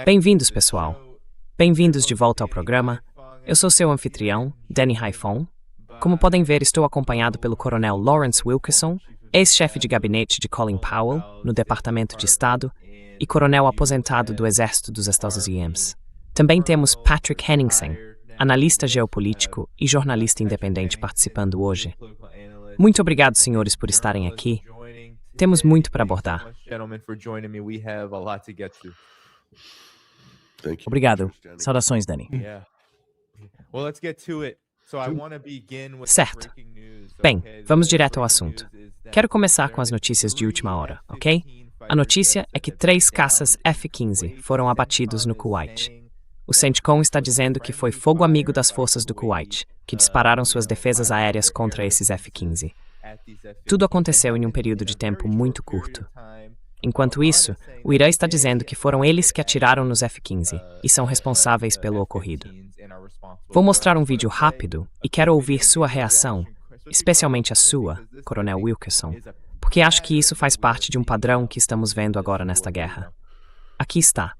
Bem-vindos, pessoal. Bem-vindos de volta ao programa. Eu sou seu anfitrião, Danny Haifong. Como podem ver, estou acompanhado pelo coronel Lawrence Wilkerson, ex-chefe de gabinete de Colin Powell, no Departamento de Estado, e coronel aposentado do Exército dos Estados Unidos. Também temos Patrick Henningsen, analista geopolítico e jornalista independente participando hoje. Muito obrigado, senhores, por estarem aqui. Temos muito para abordar. Obrigado. Saudações, Danny. Certo. Bem, vamos direto ao assunto. Quero começar com as notícias de última hora, ok? A notícia é que 3 caças F-15 foram abatidos no Kuwait. O CENTCOM está dizendo que foi fogo amigo das forças do Kuwait, que dispararam suas defesas aéreas contra esses F-15. Tudo aconteceu em um período de tempo muito curto. Enquanto isso, o Irã está dizendo que foram eles que atiraram nos F-15 e são responsáveis pelo ocorrido. Vou mostrar um vídeo rápido e quero ouvir sua reação, especialmente a sua, Coronel Wilkerson, porque acho que isso faz parte de um padrão que estamos vendo agora nesta guerra. Aqui está.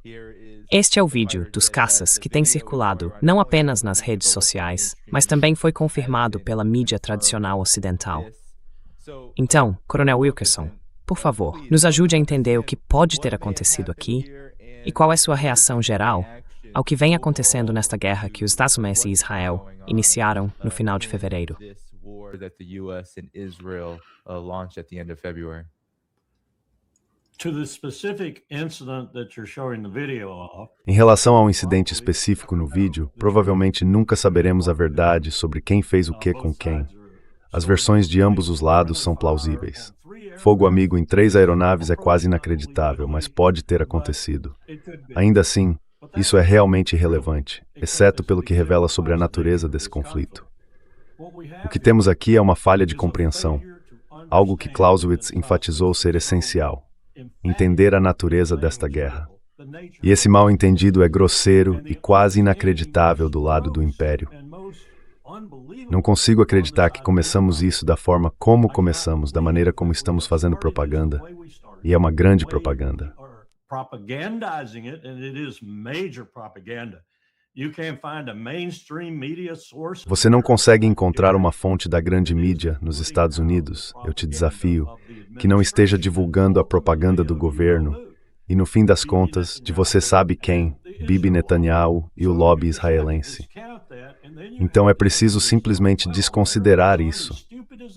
Este é o vídeo dos caças que tem circulado não apenas nas redes sociais, mas também foi confirmado pela mídia tradicional ocidental. Então, Coronel Wilkerson, por favor, nos ajude a entender o que pode ter acontecido aqui e qual é sua reação geral ao que vem acontecendo nesta guerra que os Estados Unidos e Israel iniciaram no final de fevereiro. Em relação ao incidente específico no vídeo, provavelmente nunca saberemos a verdade sobre quem fez o que com quem. As versões de ambos os lados são plausíveis. Fogo amigo em 3 aeronaves é quase inacreditável, mas pode ter acontecido. Ainda assim, isso é realmente irrelevante, exceto pelo que revela sobre a natureza desse conflito. O que temos aqui é uma falha de compreensão, algo que Clausewitz enfatizou ser essencial: entender a natureza desta guerra. E esse mal-entendido é grosseiro e quase inacreditável do lado do Império. Não consigo acreditar que começamos isso da forma como começamos, da maneira como estamos fazendo propaganda. E é uma grande propaganda. Você não consegue encontrar uma fonte da grande mídia nos Estados Unidos, eu te desafio, que não esteja divulgando a propaganda do governo e, no fim das contas, de você sabe quem, Bibi Netanyahu e o lobby israelense. Então é preciso simplesmente desconsiderar isso.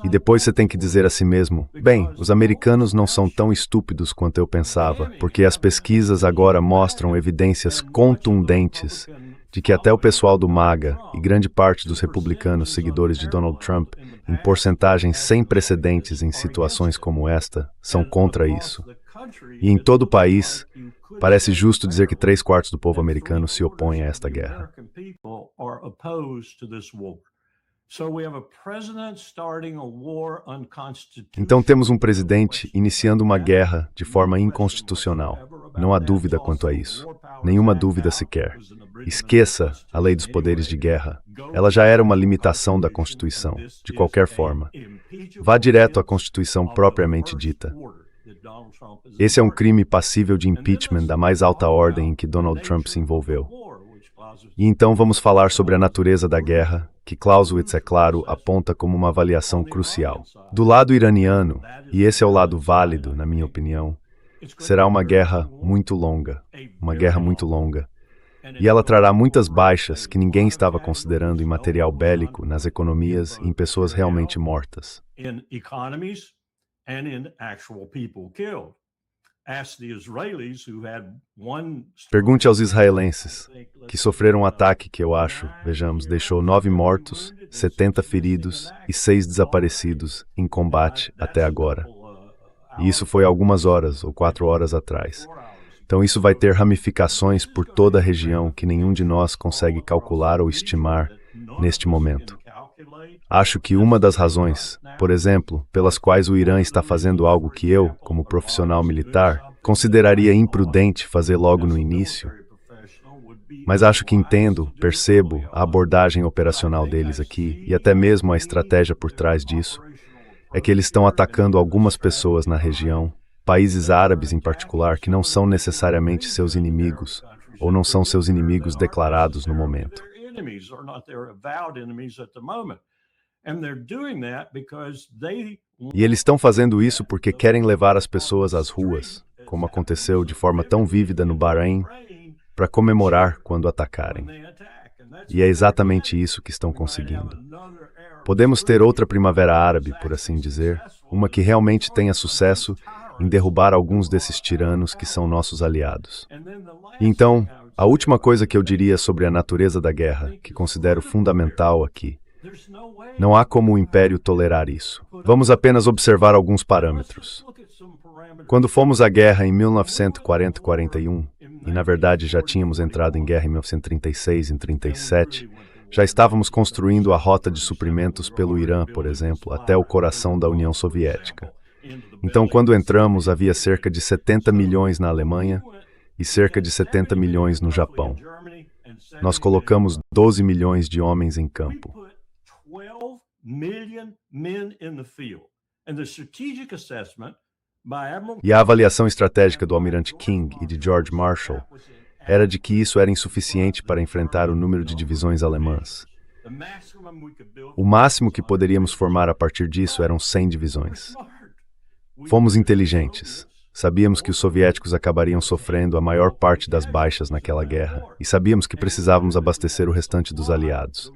E depois você tem que dizer a si mesmo, bem, os americanos não são tão estúpidos quanto eu pensava, porque as pesquisas agora mostram evidências contundentes de que até o pessoal do MAGA e grande parte dos republicanos seguidores de Donald Trump, em porcentagens sem precedentes em situações como esta, são contra isso. E em todo o país, parece justo dizer que 3/4 do povo americano se opõe a esta guerra. Então temos um presidente iniciando uma guerra de forma inconstitucional. Não há dúvida quanto a isso. Nenhuma dúvida sequer. Esqueça a lei dos poderes de guerra. Ela já era uma limitação da Constituição, de qualquer forma. Vá direto à Constituição propriamente dita. Esse é um crime passível de impeachment da mais alta ordem em que Donald Trump se envolveu. E então vamos falar sobre a natureza da guerra, que Clausewitz, é claro, aponta como uma avaliação crucial. Do lado iraniano, e esse é o lado válido, na minha opinião, será uma guerra muito longa. E ela trará muitas baixas que ninguém estava considerando em material bélico, nas economias e em pessoas realmente mortas. Pergunte aos israelenses, que sofreram um ataque que eu acho, vejamos, deixou 9 mortos, 70 feridos e 6 desaparecidos em combate até agora. E isso foi algumas horas ou 4 horas atrás. Então isso vai ter ramificações por toda a região que nenhum de nós consegue calcular ou estimar neste momento. Acho que uma das razões, por exemplo, pelas quais o Irã está fazendo algo que eu, como profissional militar, consideraria imprudente fazer logo no início, mas acho que entendo, percebo a abordagem operacional deles aqui e até mesmo a estratégia por trás disso, é que eles estão atacando algumas pessoas na região países árabes em particular, que não são necessariamente seus inimigos, ou não são seus inimigos declarados no momento. E eles estão fazendo isso porque querem levar as pessoas às ruas, como aconteceu de forma tão vívida no Bahrein, para comemorar quando atacarem. E é exatamente isso que estão conseguindo. Podemos ter outra primavera árabe, por assim dizer, uma que realmente tenha sucesso em derrubar alguns desses tiranos que são nossos aliados. E então, a última coisa que eu diria sobre a natureza da guerra, que considero fundamental aqui, não há como o Império tolerar isso. Vamos apenas observar alguns parâmetros. Quando fomos à guerra em 1940-41, e na verdade já tínhamos entrado em guerra em 1936 e 1937, já estávamos construindo a rota de suprimentos pelo Irã, por exemplo, até o coração da União Soviética. Então, quando entramos, havia cerca de 70 milhões na Alemanha e cerca de 70 milhões no Japão. Nós colocamos 12 milhões de homens em campo. E a avaliação estratégica do almirante King e de George Marshall era de que isso era insuficiente para enfrentar o número de divisões alemãs. O máximo que poderíamos formar a partir disso eram 100 divisões. Fomos inteligentes. Sabíamos que os soviéticos acabariam sofrendo a maior parte das baixas naquela guerra, e sabíamos que precisávamos abastecer o restante dos aliados.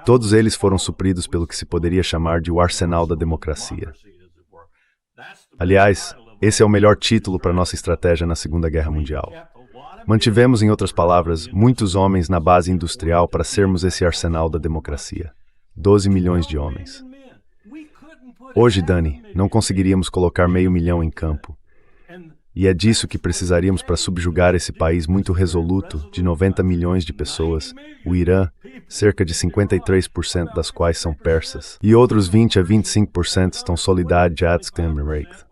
Todos eles foram supridos pelo que se poderia chamar de o arsenal da democracia. Aliás, esse é o melhor título para nossa estratégia na Segunda Guerra Mundial. Mantivemos, em outras palavras, muitos homens na base industrial para sermos esse arsenal da democracia. 12 milhões de homens. Hoje, Dani, não conseguiríamos colocar 500.000 em campo. E é disso que precisaríamos para subjugar esse país muito resoluto, de 90 milhões de pessoas, o Irã, cerca de 53% das quais são persas, e outros 20 a 25% estão solidários com Emirates.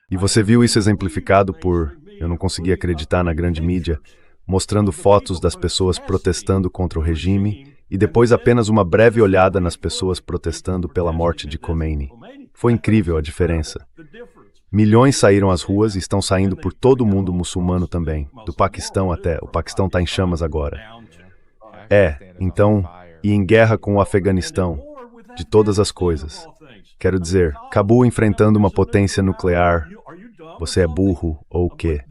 E você viu isso exemplificado por, eu não consegui acreditar na grande mídia, mostrando fotos das pessoas protestando contra o regime e depois apenas uma breve olhada nas pessoas protestando pela morte de Khomeini. Foi incrível a diferença. Milhões saíram às ruas e estão saindo por todo o mundo muçulmano também, do Paquistão até, o Paquistão está em chamas agora. Então, e em guerra com o Afeganistão, de todas as coisas. Quero dizer, Cabul enfrentando uma potência nuclear, você é burro ou o quê?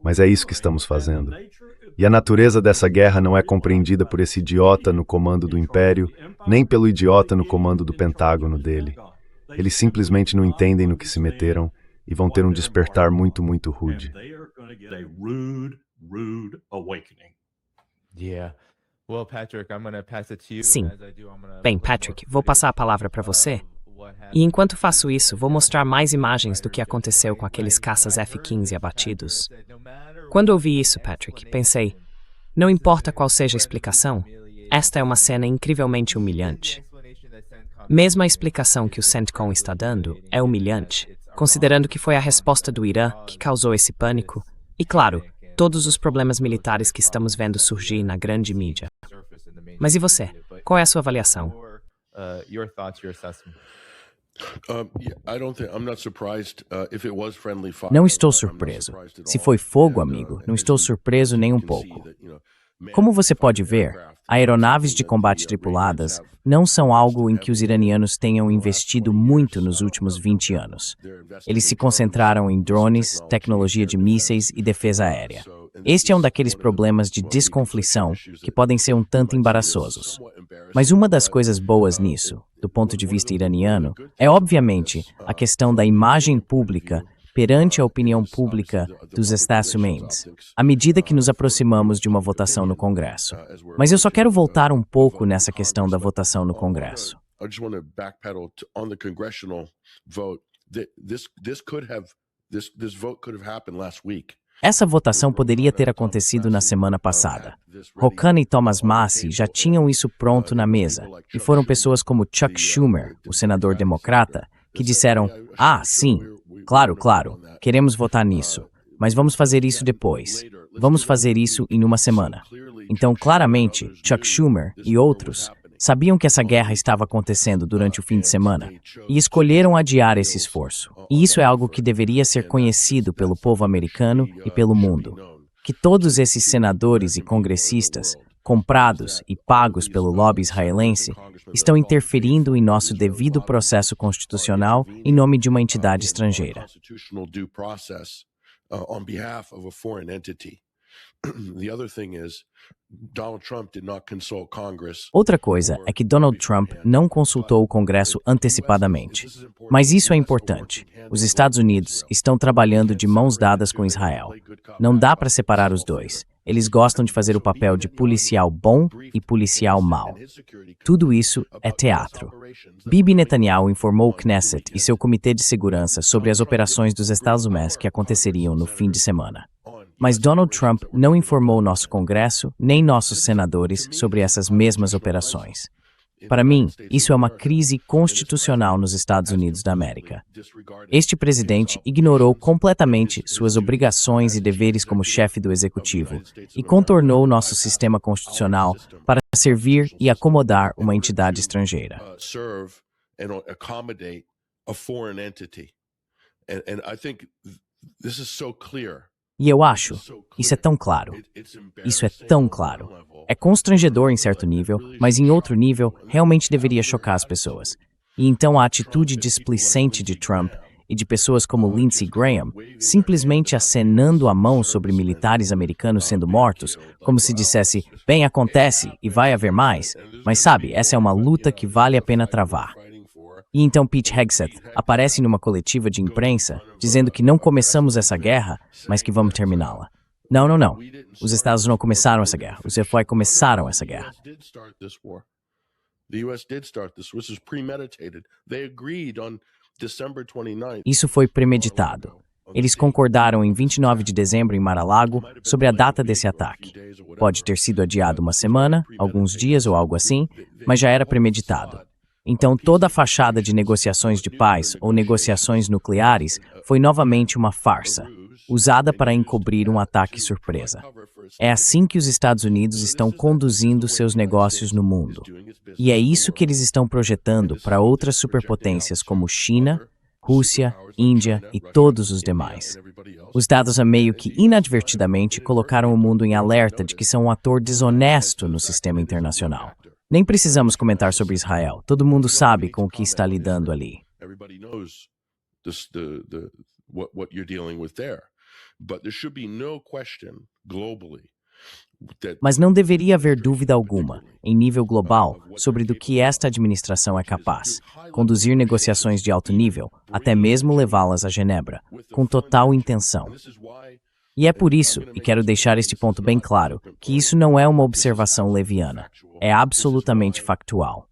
Mas é isso que estamos fazendo. E a natureza dessa guerra não é compreendida por esse idiota no comando do Império, nem pelo idiota no comando do Pentágono dele. Eles simplesmente não entendem no que se meteram e vão ter um despertar muito, muito rude. Sim. Bem, Patrick, vou passar a palavra para você. E enquanto faço isso, vou mostrar mais imagens do que aconteceu com aqueles caças F-15 abatidos. Quando eu vi isso, Patrick, pensei, não importa qual seja a explicação, esta é uma cena incrivelmente humilhante. Mesmo a explicação que o CENTCOM está dando é humilhante, considerando que foi a resposta do Irã que causou esse pânico, e claro, todos os problemas militares que estamos vendo surgir na grande mídia. Mas e você? Qual é a sua avaliação? Não estou surpreso. Se foi fogo, amigo, não estou surpreso nem um pouco. Como você pode ver, aeronaves de combate tripuladas não são algo em que os iranianos tenham investido muito nos últimos 20 anos. Eles se concentraram em drones, tecnologia de mísseis e defesa aérea. Este é um daqueles problemas de desconflição que podem ser um tanto embaraçosos. Mas uma das coisas boas nisso, do ponto de vista iraniano, é obviamente a questão da imagem pública perante a opinião pública dos Estados Unidos, à medida que nos aproximamos de uma votação no Congresso. Mas eu só quero voltar um pouco nessa questão da votação no Congresso. Essa votação poderia ter acontecido na semana passada. Rouhani e Thomas Massie já tinham isso pronto na mesa, e foram pessoas como Chuck Schumer, o senador democrata, que disseram, sim, claro, queremos votar nisso, mas vamos fazer isso depois. Vamos fazer isso em uma semana. Então, claramente, Chuck Schumer e outros sabiam que essa guerra estava acontecendo durante o fim de semana e escolheram adiar esse esforço. E isso é algo que deveria ser conhecido pelo povo americano e pelo mundo. Que todos esses senadores e congressistas, comprados e pagos pelo lobby israelense, estão interferindo em nosso devido processo constitucional em nome de uma entidade estrangeira. Outra coisa é que Donald Trump não consultou o Congresso antecipadamente. Mas isso é importante. Os Estados Unidos estão trabalhando de mãos dadas com Israel. Não dá para separar os dois. Eles gostam de fazer o papel de policial bom e policial mau. Tudo isso é teatro. Bibi Netanyahu informou o Knesset e seu Comitê de Segurança sobre as operações dos Estados Unidos que aconteceriam no fim de semana. Mas Donald Trump não informou nosso Congresso nem nossos senadores sobre essas mesmas operações. Para mim, isso é uma crise constitucional nos Estados Unidos da América. Este presidente ignorou completamente suas obrigações e deveres como chefe do executivo e contornou nosso sistema constitucional para servir e acomodar uma entidade estrangeira. E eu acho, isso é tão claro. Isso é tão claro. É constrangedor em certo nível, mas em outro nível, realmente deveria chocar as pessoas. E então a atitude displicente de Trump e de pessoas como Lindsey Graham, simplesmente acenando a mão sobre militares americanos sendo mortos, como se dissesse, bem, acontece e vai haver mais, mas sabe, essa é uma luta que vale a pena travar. E então Pete Hegseth aparece numa coletiva de imprensa dizendo que não começamos essa guerra, mas que vamos terminá-la. Não. Os Estados Unidos não começaram essa guerra. Os FBI começaram essa guerra. Isso foi premeditado. Eles concordaram em 29 de dezembro em Mar-a-Lago sobre a data desse ataque. Pode ter sido adiado uma semana, alguns dias ou algo assim, mas já era premeditado. Então toda a fachada de negociações de paz ou negociações nucleares foi novamente uma farsa, usada para encobrir um ataque surpresa. É assim que os Estados Unidos estão conduzindo seus negócios no mundo. E é isso que eles estão projetando para outras superpotências como China, Rússia, Índia e todos os demais. Os dados meio que inadvertidamente colocaram o mundo em alerta de que são um ator desonesto no sistema internacional. Nem precisamos comentar sobre Israel. Todo mundo sabe com o que está lidando ali. Mas não deveria haver dúvida alguma, em nível global, sobre do que esta administração é capaz. Conduzir negociações de alto nível, até mesmo levá-las a Genebra, com total intenção. E é por isso, e quero deixar este ponto bem claro, que isso não é uma observação leviana. É absolutamente factual.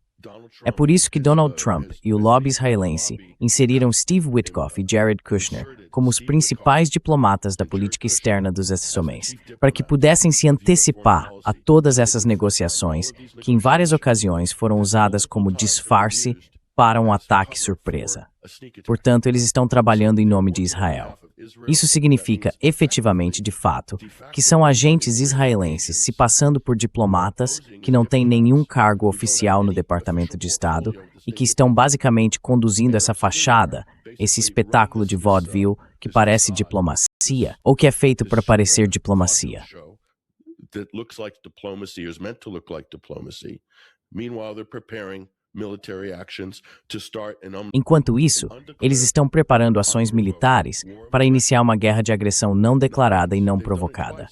É por isso que Donald Trump e o lobby israelense inseriram Steve Witkoff e Jared Kushner como os principais diplomatas da política externa dos Estados Unidos, para que pudessem se antecipar a todas essas negociações que em várias ocasiões foram usadas como disfarce para um ataque surpresa. Portanto, eles estão trabalhando em nome de Israel. Isso significa, efetivamente, de fato, que são agentes israelenses se passando por diplomatas que não têm nenhum cargo oficial no Departamento de Estado e que estão basicamente conduzindo essa fachada, esse espetáculo de vaudeville que parece diplomacia ou que é feito para parecer diplomacia. Enquanto isso, eles estão preparando ações militares para iniciar uma guerra de agressão não declarada e não provocada.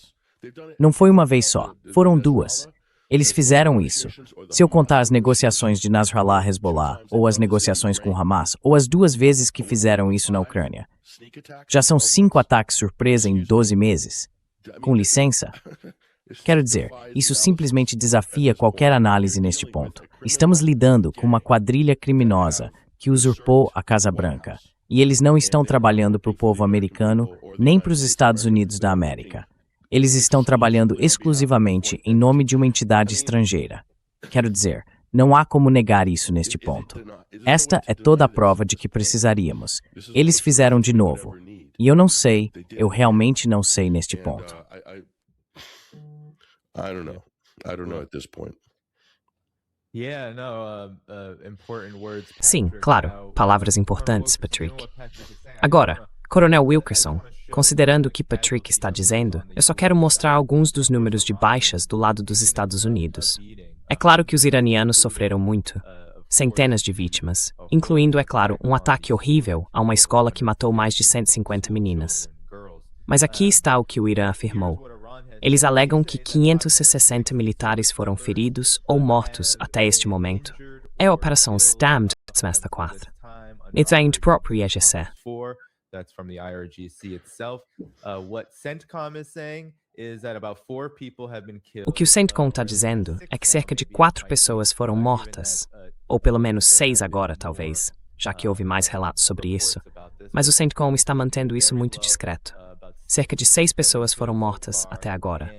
Não foi uma vez só, foram duas. Eles fizeram isso. Se eu contar as negociações de Nasrallah-Hezbollah, ou as negociações com Hamas, ou as 2 vezes que fizeram isso na Ucrânia, já são 5 ataques surpresa em 12 meses. Com licença? Quero dizer, isso simplesmente desafia qualquer análise neste ponto. Estamos lidando com uma quadrilha criminosa que usurpou a Casa Branca, e eles não estão trabalhando para o povo americano nem para os Estados Unidos da América. Eles estão trabalhando exclusivamente em nome de uma entidade estrangeira. Quero dizer, não há como negar isso neste ponto. Esta é toda a prova de que precisaríamos. Eles fizeram de novo. E eu não sei, eu realmente não sei neste ponto. I don't know at this point. Sim, claro, palavras importantes, Patrick. Agora, Coronel Wilkerson, considerando o que Patrick está dizendo, eu só quero mostrar alguns dos números de baixas do lado dos Estados Unidos. É claro que os iranianos sofreram muito. Centenas de vítimas, incluindo, é claro, um ataque horrível a uma escola que matou mais de 150 meninas. Mas aqui está o que o Irã afirmou. Eles alegam que 560 militares foram feridos ou mortos até este momento. É a Operação STAMD semestre 4. It's próprio IGC. That's from the IRGC itself. What CENTCOM is saying is that about 4 people have been killed. O que o CENTCOM está dizendo é que cerca de 4 pessoas foram mortas, ou pelo menos 6 agora, talvez, já que houve mais relatos sobre isso. Mas o CENTCOM está mantendo isso muito discreto. Cerca de 6 pessoas foram mortas até agora.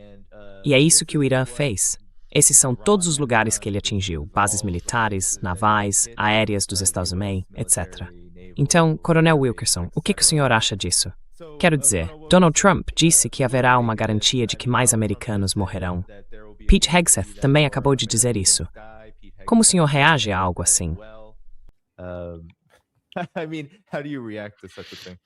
E é isso que o Irã fez. Esses são todos os lugares que ele atingiu, bases militares, navais, aéreas dos Estados Unidos, etc. Então, Coronel Wilkerson, o que o senhor acha disso? Quero dizer, Donald Trump disse que haverá uma garantia de que mais americanos morrerão. Pete Hegseth também acabou de dizer isso. Como o senhor reage a algo assim? How do you react to such a thing?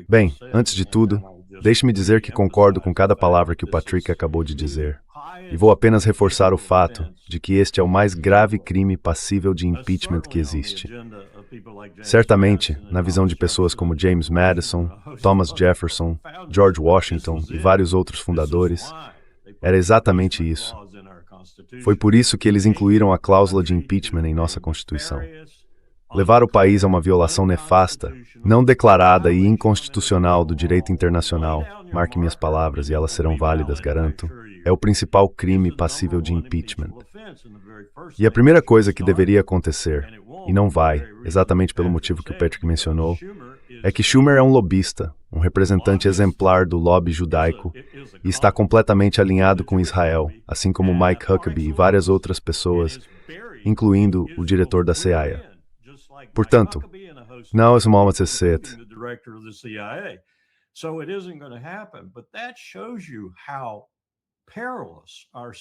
Bem, antes de tudo, deixe-me dizer que concordo com cada palavra que o Patrick acabou de dizer. E vou apenas reforçar o fato de que este é o mais grave crime passível de impeachment que existe. Certamente, na visão de pessoas como James Madison, Thomas Jefferson, George Washington e vários outros fundadores, era exatamente isso. Foi por isso que eles incluíram a cláusula de impeachment em nossa Constituição. Levar o país a uma violação nefasta, não declarada e inconstitucional do direito internacional, marque minhas palavras e elas serão válidas, garanto, é o principal crime passível de impeachment. E a primeira coisa que deveria acontecer, e não vai, exatamente pelo motivo que o Patrick mencionou, é que Schumer é um lobista, um representante exemplar do lobby judaico e está completamente alinhado com Israel, assim como Mike Huckabee e várias outras pessoas, incluindo o diretor da CIA. Portanto, now is the moment to say it.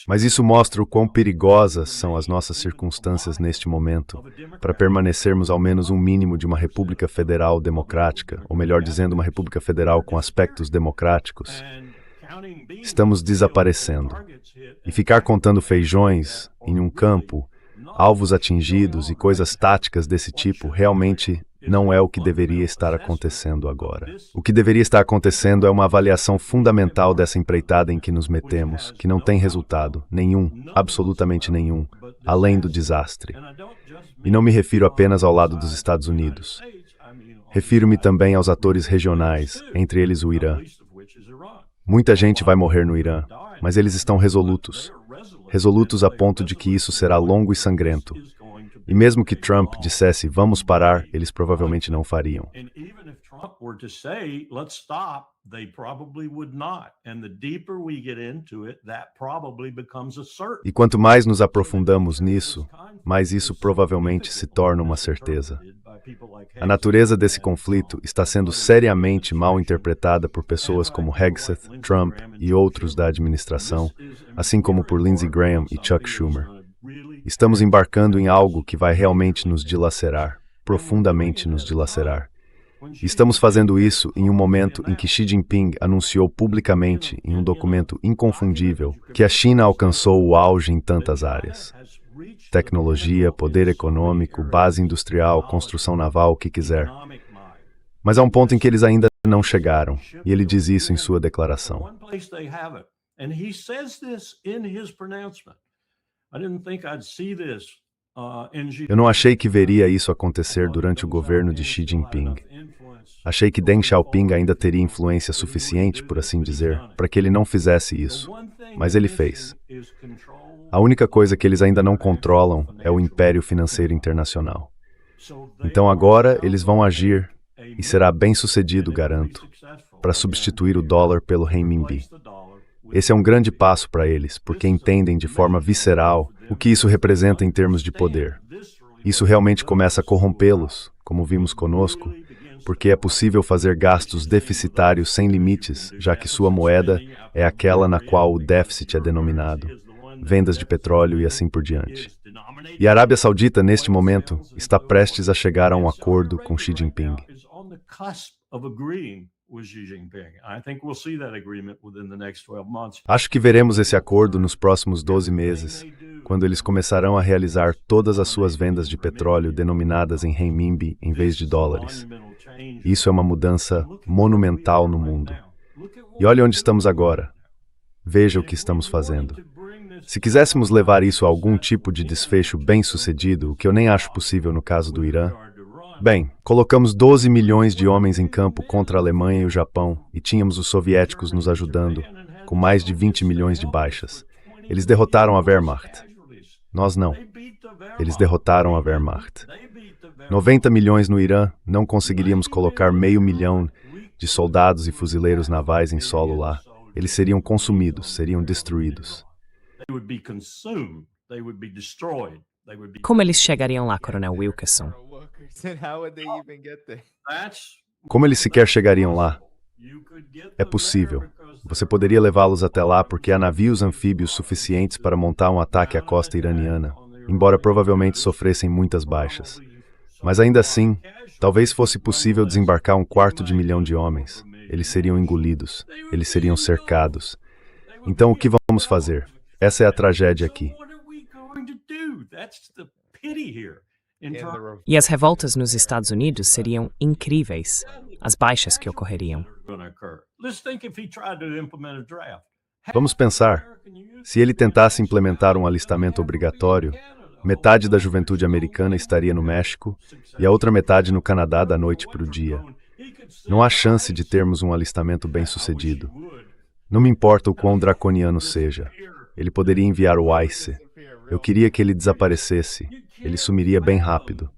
Mas isso mostra o quão perigosas são as nossas circunstâncias neste momento, para permanecermos ao menos um mínimo de uma república federal democrática, ou melhor dizendo, uma república federal com aspectos democráticos. Estamos desaparecendo. E ficar contando feijões em um campo, alvos atingidos e coisas táticas desse tipo realmente não é o que deveria estar acontecendo agora. O que deveria estar acontecendo é uma avaliação fundamental dessa empreitada em que nos metemos, que não tem resultado, nenhum, absolutamente nenhum, além do desastre. E não me refiro apenas ao lado dos Estados Unidos. Refiro-me também aos atores regionais, entre eles o Irã. Muita gente vai morrer no Irã, mas eles estão resolutos. Resolutos a ponto de que isso será longo e sangrento. E mesmo que Trump dissesse, vamos parar, eles provavelmente não fariam. E quanto mais nos aprofundamos nisso, mais isso provavelmente se torna uma certeza. A natureza desse conflito está sendo seriamente mal interpretada por pessoas como Hegseth, Trump e outros da administração, assim como por Lindsey Graham e Chuck Schumer. Estamos embarcando em algo que vai realmente nos dilacerar, profundamente nos dilacerar. Estamos fazendo isso em um momento em que Xi Jinping anunciou publicamente, em um documento inconfundível, que a China alcançou o auge em tantas áreas. Tecnologia, poder econômico, base industrial, construção naval, o que quiser. Mas há um ponto em que eles ainda não chegaram, e ele diz isso em sua declaração. Eu não achei que veria isso acontecer durante o governo de Xi Jinping. Achei que Deng Xiaoping ainda teria influência suficiente, por assim dizer, para que ele não fizesse isso. Mas ele fez. A única coisa que eles ainda não controlam é o império financeiro internacional. Então agora eles vão agir, e será bem sucedido, garanto, para substituir o dólar pelo renminbi. Esse é um grande passo para eles, porque entendem de forma visceral o que isso representa em termos de poder. Isso realmente começa a corrompê-los, como vimos conosco, porque é possível fazer gastos deficitários sem limites, já que sua moeda é aquela na qual o déficit é denominado, vendas de petróleo e assim por diante. E a Arábia Saudita, neste momento, está prestes a chegar a um acordo com Xi Jinping. Acho que veremos esse acordo nos próximos 12 meses, quando eles começarão a realizar todas as suas vendas de petróleo denominadas em renminbi em vez de dólares. Isso é uma mudança monumental no mundo. E olha onde estamos agora. Veja o que estamos fazendo. Se quiséssemos levar isso a algum tipo de desfecho bem-sucedido, o que eu nem acho possível no caso do Irã, bem, colocamos 12 milhões de homens em campo contra a Alemanha e o Japão, e tínhamos os soviéticos nos ajudando, com mais de 20 milhões de baixas. Eles derrotaram a Wehrmacht. Nós não. Eles derrotaram a Wehrmacht. 90 milhões no Irã, não conseguiríamos colocar 500 mil de soldados e fuzileiros navais em solo lá. Eles seriam consumidos, seriam destruídos. Como eles chegariam lá, Coronel Wilkerson? Como eles sequer chegariam lá? É possível. Você poderia levá-los até lá porque há navios anfíbios suficientes para montar um ataque à costa iraniana, embora provavelmente sofressem muitas baixas. Mas ainda assim, talvez fosse possível desembarcar 250 mil de homens. Eles seriam engolidos, eles seriam cercados. Então o que vamos fazer? Essa é a tragédia aqui. E as revoltas nos Estados Unidos seriam incríveis, as baixas que ocorreriam. Vamos pensar, se ele tentasse implementar um alistamento obrigatório, metade da juventude americana estaria no México e a outra metade no Canadá da noite para o dia. Não há chance de termos um alistamento bem-sucedido. Não me importa o quão draconiano seja. Ele poderia enviar o ICE. Eu queria que ele desaparecesse. Ele sumiria bem rápido.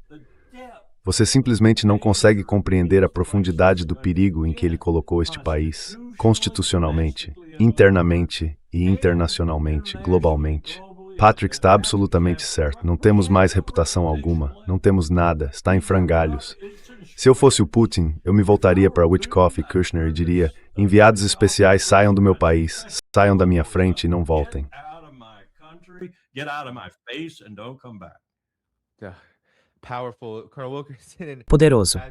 Você simplesmente não consegue compreender a profundidade do perigo em que ele colocou este país, constitucionalmente, internamente e internacionalmente, globalmente. Patrick está absolutamente certo. Não temos mais reputação alguma. Não temos nada. Está em frangalhos. Se eu fosse o Putin, eu me voltaria para Witkoff e Kushner e diria: enviados especiais, saiam do meu país, saiam da minha frente e não voltem. Poderoso.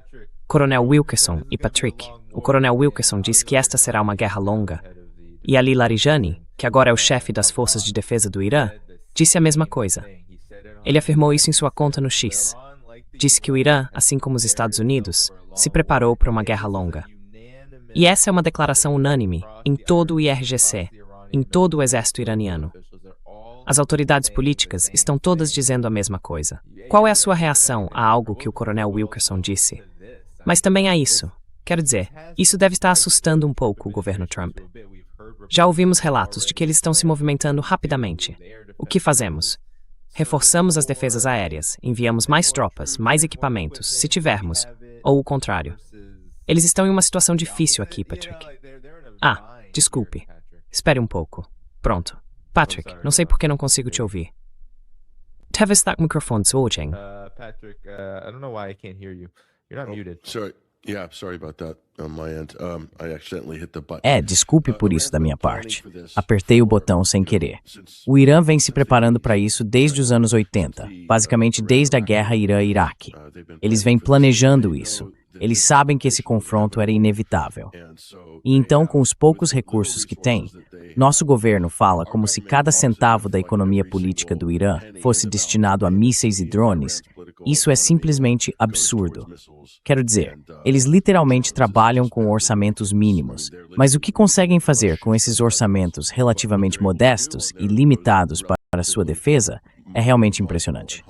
Coronel Wilkerson e Patrick. O Coronel Wilkerson disse que esta será uma guerra longa. E Ali Larijani, que agora é o chefe das forças de defesa do Irã, disse a mesma coisa. Ele afirmou isso em sua conta no X. Disse que o Irã, assim como os Estados Unidos, se preparou para uma guerra longa. E essa é uma declaração unânime em todo o IRGC, em todo o exército iraniano. As autoridades políticas estão todas dizendo a mesma coisa. Qual é a sua reação a algo que o Coronel Wilkerson disse? Mas também há isso. Quero dizer, isso deve estar assustando um pouco o governo Trump. Já ouvimos relatos de que eles estão se movimentando rapidamente. O que fazemos? Reforçamos as defesas aéreas, enviamos mais tropas, mais equipamentos, se tivermos, ou o contrário. Eles estão em uma situação difícil aqui, Patrick. Ah, desculpe. Espere um pouco. Pronto. Patrick, não sei por que não consigo te ouvir. Talvez está com o microfone desligado. Patrick, I don't know why I can't hear you. You're not muted. Sorry. Yeah, sorry about that on my end. I accidentally hit the button. Desculpe por isso da minha parte. Apertei o botão sem querer. O Irã vem se preparando para isso desde os anos 80, basicamente desde a guerra Irã-Iraque. Eles vêm planejando isso. Eles sabem que esse confronto era inevitável. E então, com os poucos recursos que têm, nosso governo fala como se cada centavo da economia política do Irã fosse destinado a mísseis e drones. Isso é simplesmente absurdo. Quero dizer, eles literalmente trabalham com orçamentos mínimos, mas o que conseguem fazer com esses orçamentos relativamente modestos e limitados para sua defesa é realmente impressionante.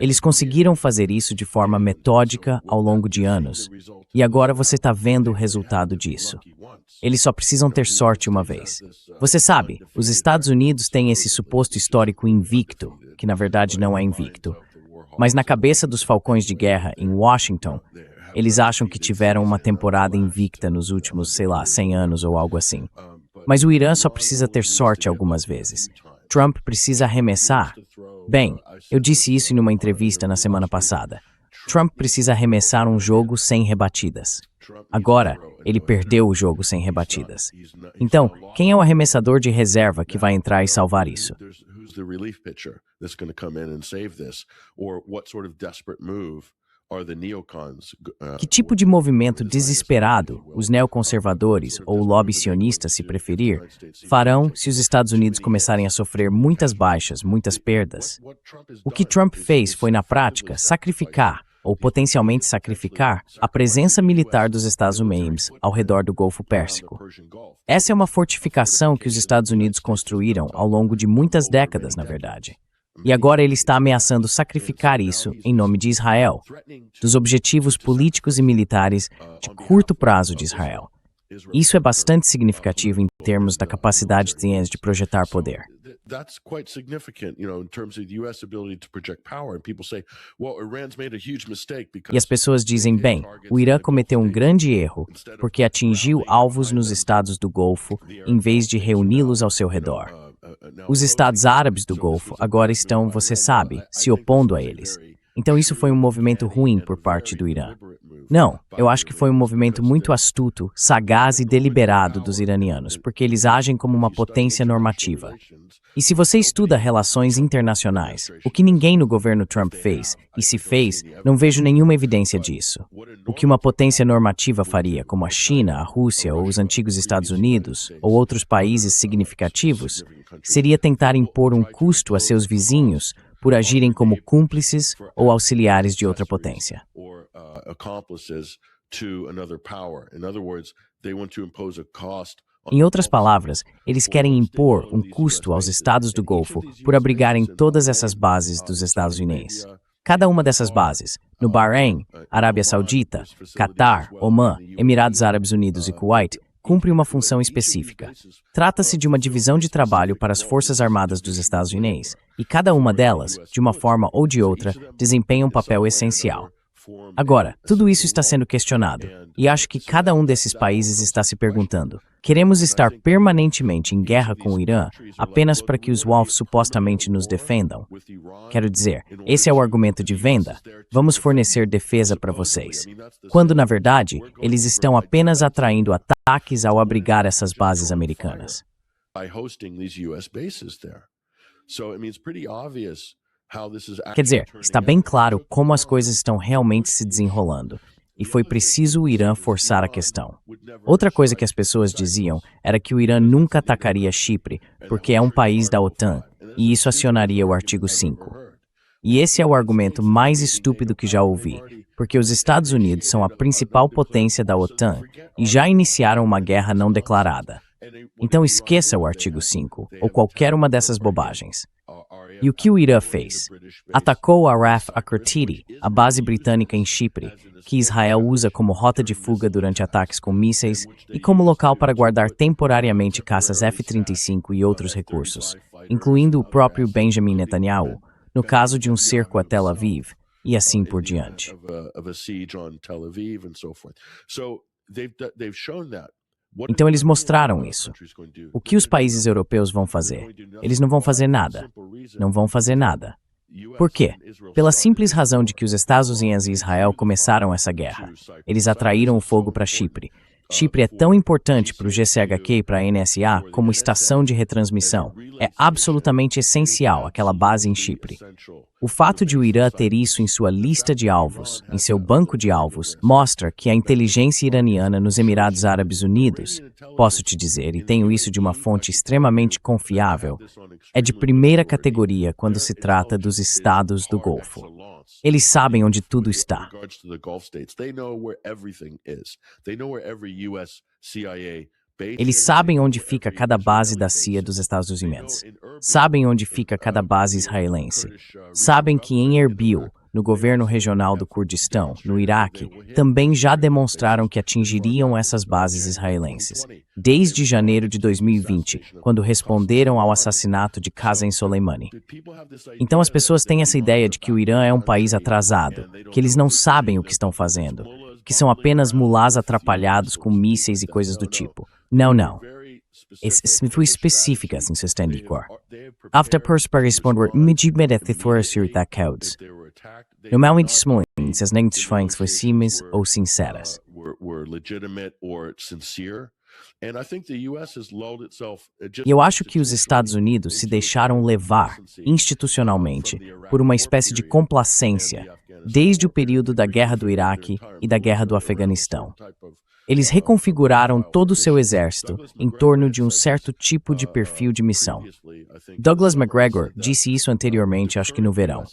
Eles conseguiram fazer isso de forma metódica ao longo de anos, e agora você está vendo o resultado disso. Eles só precisam ter sorte uma vez. Você sabe, os Estados Unidos têm esse suposto histórico invicto, que na verdade não é invicto, mas na cabeça dos falcões de guerra em Washington, eles acham que tiveram uma temporada invicta nos últimos, 100 anos ou algo assim. Mas o Irã só precisa ter sorte algumas vezes. Trump precisa arremessar? Bem, eu disse isso em uma entrevista na semana passada. Trump precisa arremessar um jogo sem rebatidas. Agora, ele perdeu o jogo sem rebatidas. Então, quem é o arremessador de reserva que vai entrar e salvar isso? Que tipo de movimento desesperado os neoconservadores, ou lobby sionista, se preferir, farão se os Estados Unidos começarem a sofrer muitas baixas, muitas perdas? O que Trump fez foi, na prática, sacrificar, ou potencialmente sacrificar, a presença militar dos Estados Unidos ao redor do Golfo Pérsico. Essa é uma fortificação que os Estados Unidos construíram ao longo de muitas décadas, na verdade. E agora ele está ameaçando sacrificar isso em nome de Israel, dos objetivos políticos e militares de curto prazo de Israel. Isso é bastante significativo em termos da capacidade de projetar poder. E as pessoas dizem, bem, o Irã cometeu um grande erro porque atingiu alvos nos estados do Golfo em vez de reuni-los ao seu redor. Os estados árabes do Golfo agora estão, você sabe, se opondo a eles. Então isso foi um movimento ruim por parte do Irã. Não, eu acho que foi um movimento muito astuto, sagaz e deliberado dos iranianos, porque eles agem como uma potência normativa. E se você estuda relações internacionais, o que ninguém no governo Trump fez, e se fez, não vejo nenhuma evidência disso. O que uma potência normativa faria, como a China, a Rússia ou os antigos Estados Unidos, ou outros países significativos, seria tentar impor um custo a seus vizinhos por agirem como cúmplices ou auxiliares de outra potência. Em outras palavras, eles querem impor um custo aos estados do Golfo por abrigarem todas essas bases dos Estados Unidos. Cada uma dessas bases, no Bahrein, Arábia Saudita, Catar, Omã, Emirados Árabes Unidos e Kuwait, cumpre uma função específica. Trata-se de uma divisão de trabalho para as Forças Armadas dos Estados Unidos, e cada uma delas, de uma forma ou de outra, desempenha um papel essencial. Agora, tudo isso está sendo questionado, e acho que cada um desses países está se perguntando: queremos estar permanentemente em guerra com o Irã apenas para que os Wolves supostamente nos defendam? Quero dizer, esse é o argumento de venda. Vamos fornecer defesa para vocês. Quando, na verdade, eles estão apenas atraindo ataques ao abrigar essas bases americanas. Quer dizer, está bem claro como as coisas estão realmente se desenrolando, e foi preciso o Irã forçar a questão. Outra coisa que as pessoas diziam era que o Irã nunca atacaria Chipre, porque é um país da OTAN, e isso acionaria o artigo 5. E esse é o argumento mais estúpido que já ouvi, porque os Estados Unidos são a principal potência da OTAN e já iniciaram uma guerra não declarada. Então esqueça o artigo 5, ou qualquer uma dessas bobagens. E o que o Irã fez? Atacou a RAF Akrotiri, a base britânica em Chipre, que Israel usa como rota de fuga durante ataques com mísseis e como local para guardar temporariamente caças F-35 e outros recursos, incluindo o próprio Benjamin Netanyahu, no caso de um cerco a Tel Aviv, e assim por diante. Então eles mostraram isso. O que os países europeus vão fazer? Eles não vão fazer nada. Não vão fazer nada. Por quê? Pela simples razão de que os Estados Unidos e Israel começaram essa guerra. Eles atraíram o fogo para Chipre. Chipre é tão importante para o GCHQ e para a NSA como estação de retransmissão. É absolutamente essencial aquela base em Chipre. O fato de o Irã ter isso em sua lista de alvos, em seu banco de alvos, mostra que a inteligência iraniana nos Emirados Árabes Unidos, posso te dizer, e tenho isso de uma fonte extremamente confiável, é de primeira categoria quando se trata dos estados do Golfo. Eles sabem onde tudo está. Eles sabem onde fica cada base da CIA dos Estados Unidos. Sabem onde fica cada base israelense. Sabem que em Erbil, no governo regional do Kurdistão, no Iraque, também já demonstraram que atingiriam essas bases israelenses. Desde janeiro de 2020, quando responderam ao assassinato de Qasem Soleimani. Então as pessoas têm essa ideia de que o Irã é um país atrasado, que eles não sabem o que estão fazendo, que são apenas mulás atrapalhados com mísseis e coisas do tipo. Não, não. Foi específicas em seu stand-core. After persper responder imediatamente for certa codes. Normalmente simulentes as negações foram simples ou sinceras. Were legitimate or sincere. And I think the US has lulled itself E eu acho que os Estados Unidos se deixaram levar, institucionalmente, por uma espécie de complacência, desde o período da Guerra do Iraque e da Guerra do Afeganistão. Eles reconfiguraram todo o seu exército em torno de um certo tipo de perfil de missão. Douglas McGregor disse isso anteriormente, acho que no verão.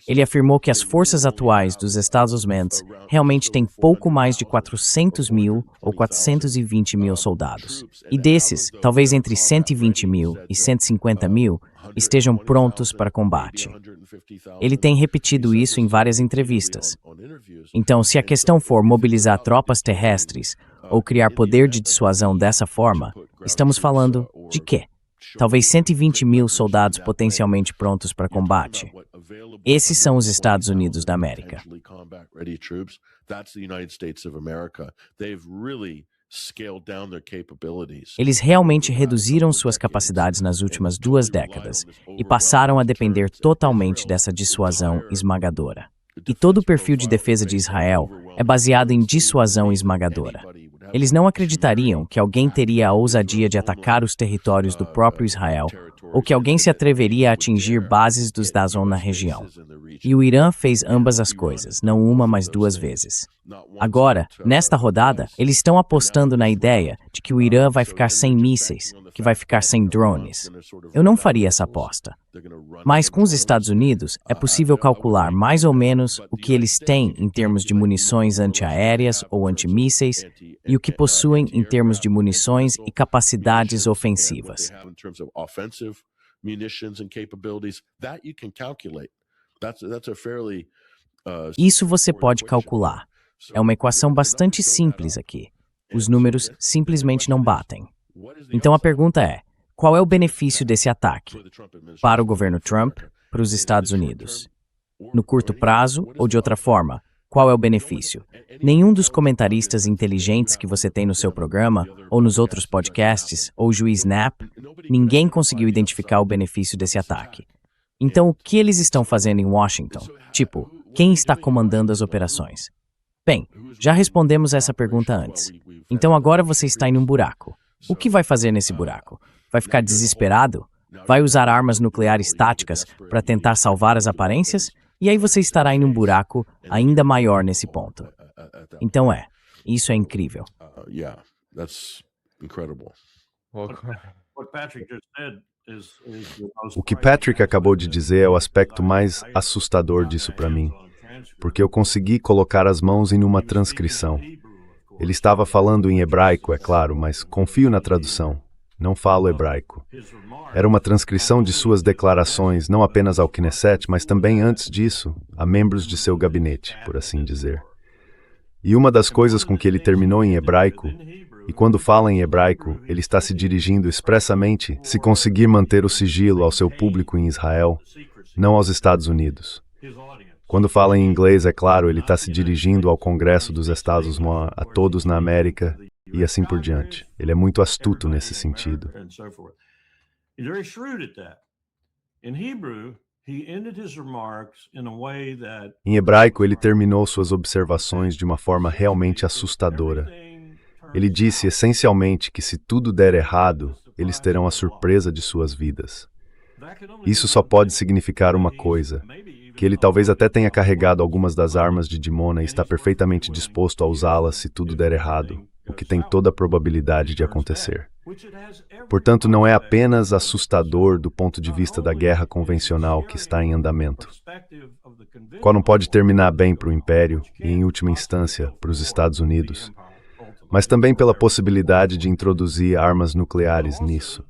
Ele afirmou que as forças atuais dos Estados Unidos realmente têm pouco mais de 400 mil ou 420 mil soldados. E desses, talvez entre 120 mil e 150 mil estejam prontos para combate. Ele tem repetido isso em várias entrevistas. Então, se a questão for mobilizar tropas terrestres ou criar poder de dissuasão dessa forma, estamos falando de quê? Talvez 120 mil soldados potencialmente prontos para combate. Esses são os Estados Unidos da América. Eles realmente reduziram suas capacidades nas últimas 2 décadas e passaram a depender totalmente dessa dissuasão esmagadora. E todo o perfil de defesa de Israel é baseado em dissuasão esmagadora. Eles não acreditariam que alguém teria a ousadia de atacar os territórios do próprio Israel ou que alguém se atreveria a atingir bases dos Dazon na região. E o Irã fez ambas as coisas, não uma, mas 2 vezes. Agora, nesta rodada, eles estão apostando na ideia de que o Irã vai ficar sem mísseis, que vai ficar sem drones. Eu não faria essa aposta. Mas com os Estados Unidos, é possível calcular mais ou menos o que eles têm em termos de munições antiaéreas ou antimísseis e o que possuem em termos de munições e capacidades ofensivas. Isso você pode calcular. É uma equação bastante simples aqui. Os números simplesmente não batem. Então a pergunta é, qual é o benefício desse ataque? Para o governo Trump, para os Estados Unidos? No curto prazo ou de outra forma, qual é o benefício? Nenhum dos comentaristas inteligentes que você tem no seu programa, ou nos outros podcasts, ou o juiz Knapp, ninguém conseguiu identificar o benefício desse ataque. Então o que eles estão fazendo em Washington? Tipo, quem está comandando as operações? Bem, já respondemos essa pergunta antes. Então agora você está em um buraco. O que vai fazer nesse buraco? Vai ficar desesperado? Vai usar armas nucleares táticas para tentar salvar as aparências? E aí você estará em um buraco ainda maior nesse ponto. Então isso é incrível. O que Patrick acabou de dizer é o aspecto mais assustador disso para mim, porque eu consegui colocar as mãos em uma transcrição. Ele estava falando em hebraico, é claro, mas confio na tradução. Não falo hebraico. Era uma transcrição de suas declarações, não apenas ao Knesset, mas também antes disso, a membros de seu gabinete, por assim dizer. E uma das coisas com que ele terminou em hebraico, e quando fala em hebraico, ele está se dirigindo expressamente, se conseguir manter o sigilo ao seu público em Israel, não aos Estados Unidos. Quando fala em inglês, é claro, ele está se dirigindo ao Congresso dos Estados Unidos, a todos na América, e assim por diante. Ele é muito astuto nesse sentido. Em hebraico, ele terminou suas observações de uma forma realmente assustadora. Ele disse essencialmente que se tudo der errado, eles terão a surpresa de suas vidas. Isso só pode significar uma coisa, que ele talvez até tenha carregado algumas das armas de Dimona e está perfeitamente disposto a usá-las se tudo der errado, o que tem toda a probabilidade de acontecer. Portanto, não é apenas assustador do ponto de vista da guerra convencional que está em andamento, qual não pode terminar bem para o Império e, em última instância, para os Estados Unidos, mas também pela possibilidade de introduzir armas nucleares nisso.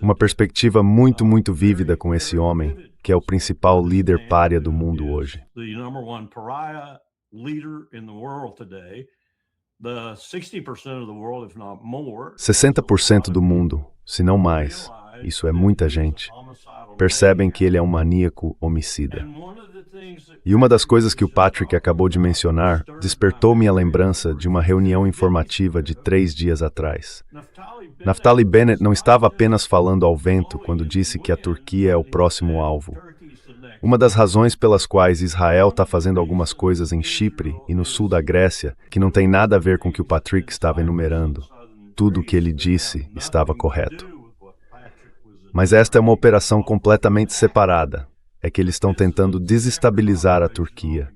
Uma perspectiva muito, muito vívida com esse homem, que é o principal líder pária do mundo hoje. 60% do mundo, se não mais, isso é muita gente, percebem que ele é um maníaco homicida. E uma das coisas que o Patrick acabou de mencionar despertou minha lembrança de uma reunião informativa de 3 dias atrás. Naftali Bennett não estava apenas falando ao vento quando disse que a Turquia é o próximo alvo. Uma das razões pelas quais Israel está fazendo algumas coisas em Chipre e no sul da Grécia que não tem nada a ver com o que o Patrick estava enumerando. Tudo o que ele disse estava correto. Mas esta é uma operação completamente separada. É que eles estão tentando desestabilizar a Turquia.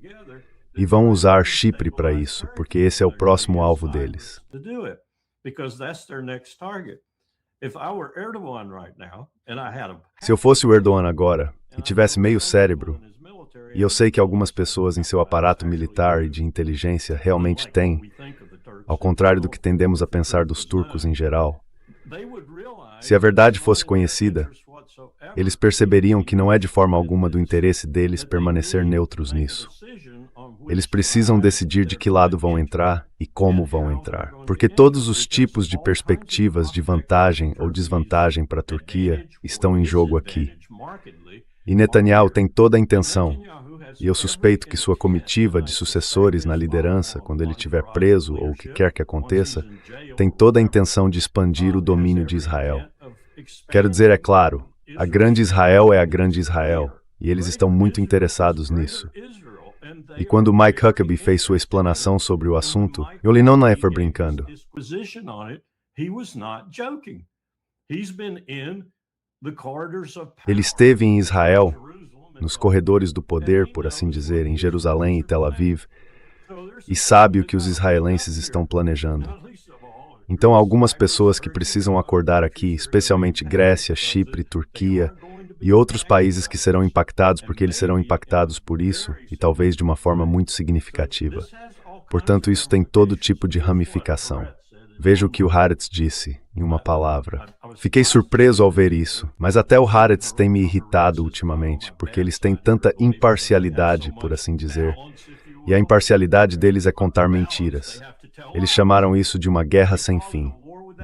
E vão usar Chipre para isso, porque esse é o próximo alvo deles. Se eu fosse o Erdogan agora, e tivesse meio cérebro, e eu sei que algumas pessoas em seu aparato militar e de inteligência realmente têm, ao contrário do que tendemos a pensar dos turcos em geral, se a verdade fosse conhecida, eles perceberiam que não é de forma alguma do interesse deles permanecer neutros nisso. Eles precisam decidir de que lado vão entrar e como vão entrar. Porque todos os tipos de perspectivas de vantagem ou desvantagem para a Turquia estão em jogo aqui. E Netanyahu tem toda a intenção, e eu suspeito que sua comitiva de sucessores na liderança, quando ele estiver preso ou o que quer que aconteça, tem toda a intenção de expandir o domínio de Israel. Quero dizer, é claro, a grande Israel é a grande Israel, e eles estão muito interessados nisso. E quando Mike Huckabee fez sua explanação sobre o assunto, ele não é brincando. Ele esteve em Israel, nos corredores do poder, por assim dizer, em Jerusalém e Tel Aviv, e sabe o que os israelenses estão planejando. Então, há algumas pessoas que precisam acordar aqui, especialmente Grécia, Chipre, Turquia e outros países que serão impactados porque eles serão impactados por isso, e talvez de uma forma muito significativa. Portanto, isso tem todo tipo de ramificação. Veja o que o Haaretz disse, em uma palavra. Fiquei surpreso ao ver isso, mas até o Haaretz tem me irritado ultimamente, porque eles têm tanta imparcialidade, por assim dizer, e a imparcialidade deles é contar mentiras. Eles chamaram isso de uma guerra sem fim.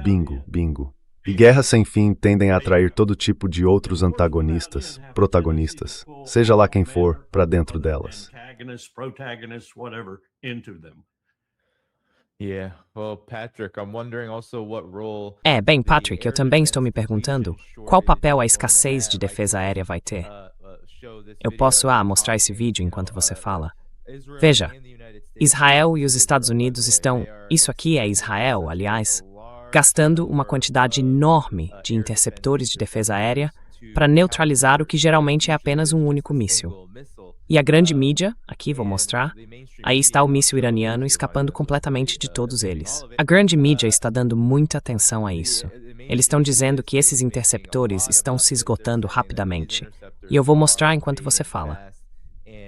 Bingo, bingo. E guerras sem fim tendem a atrair todo tipo de outros antagonistas, protagonistas, seja lá quem for, para dentro delas. Bem, Patrick, eu também estou me perguntando qual papel a escassez de defesa aérea vai ter. Eu posso mostrar esse vídeo enquanto você fala. Veja, Israel e os Estados Unidos estão, isso aqui é Israel, aliás, gastando uma quantidade enorme de interceptores de defesa aérea para neutralizar o que geralmente é apenas um único míssil. E a grande mídia, aqui vou mostrar, aí está o míssil iraniano escapando completamente de todos eles. A grande mídia está dando muita atenção a isso. Eles estão dizendo que esses interceptores estão se esgotando rapidamente. E eu vou mostrar enquanto você fala.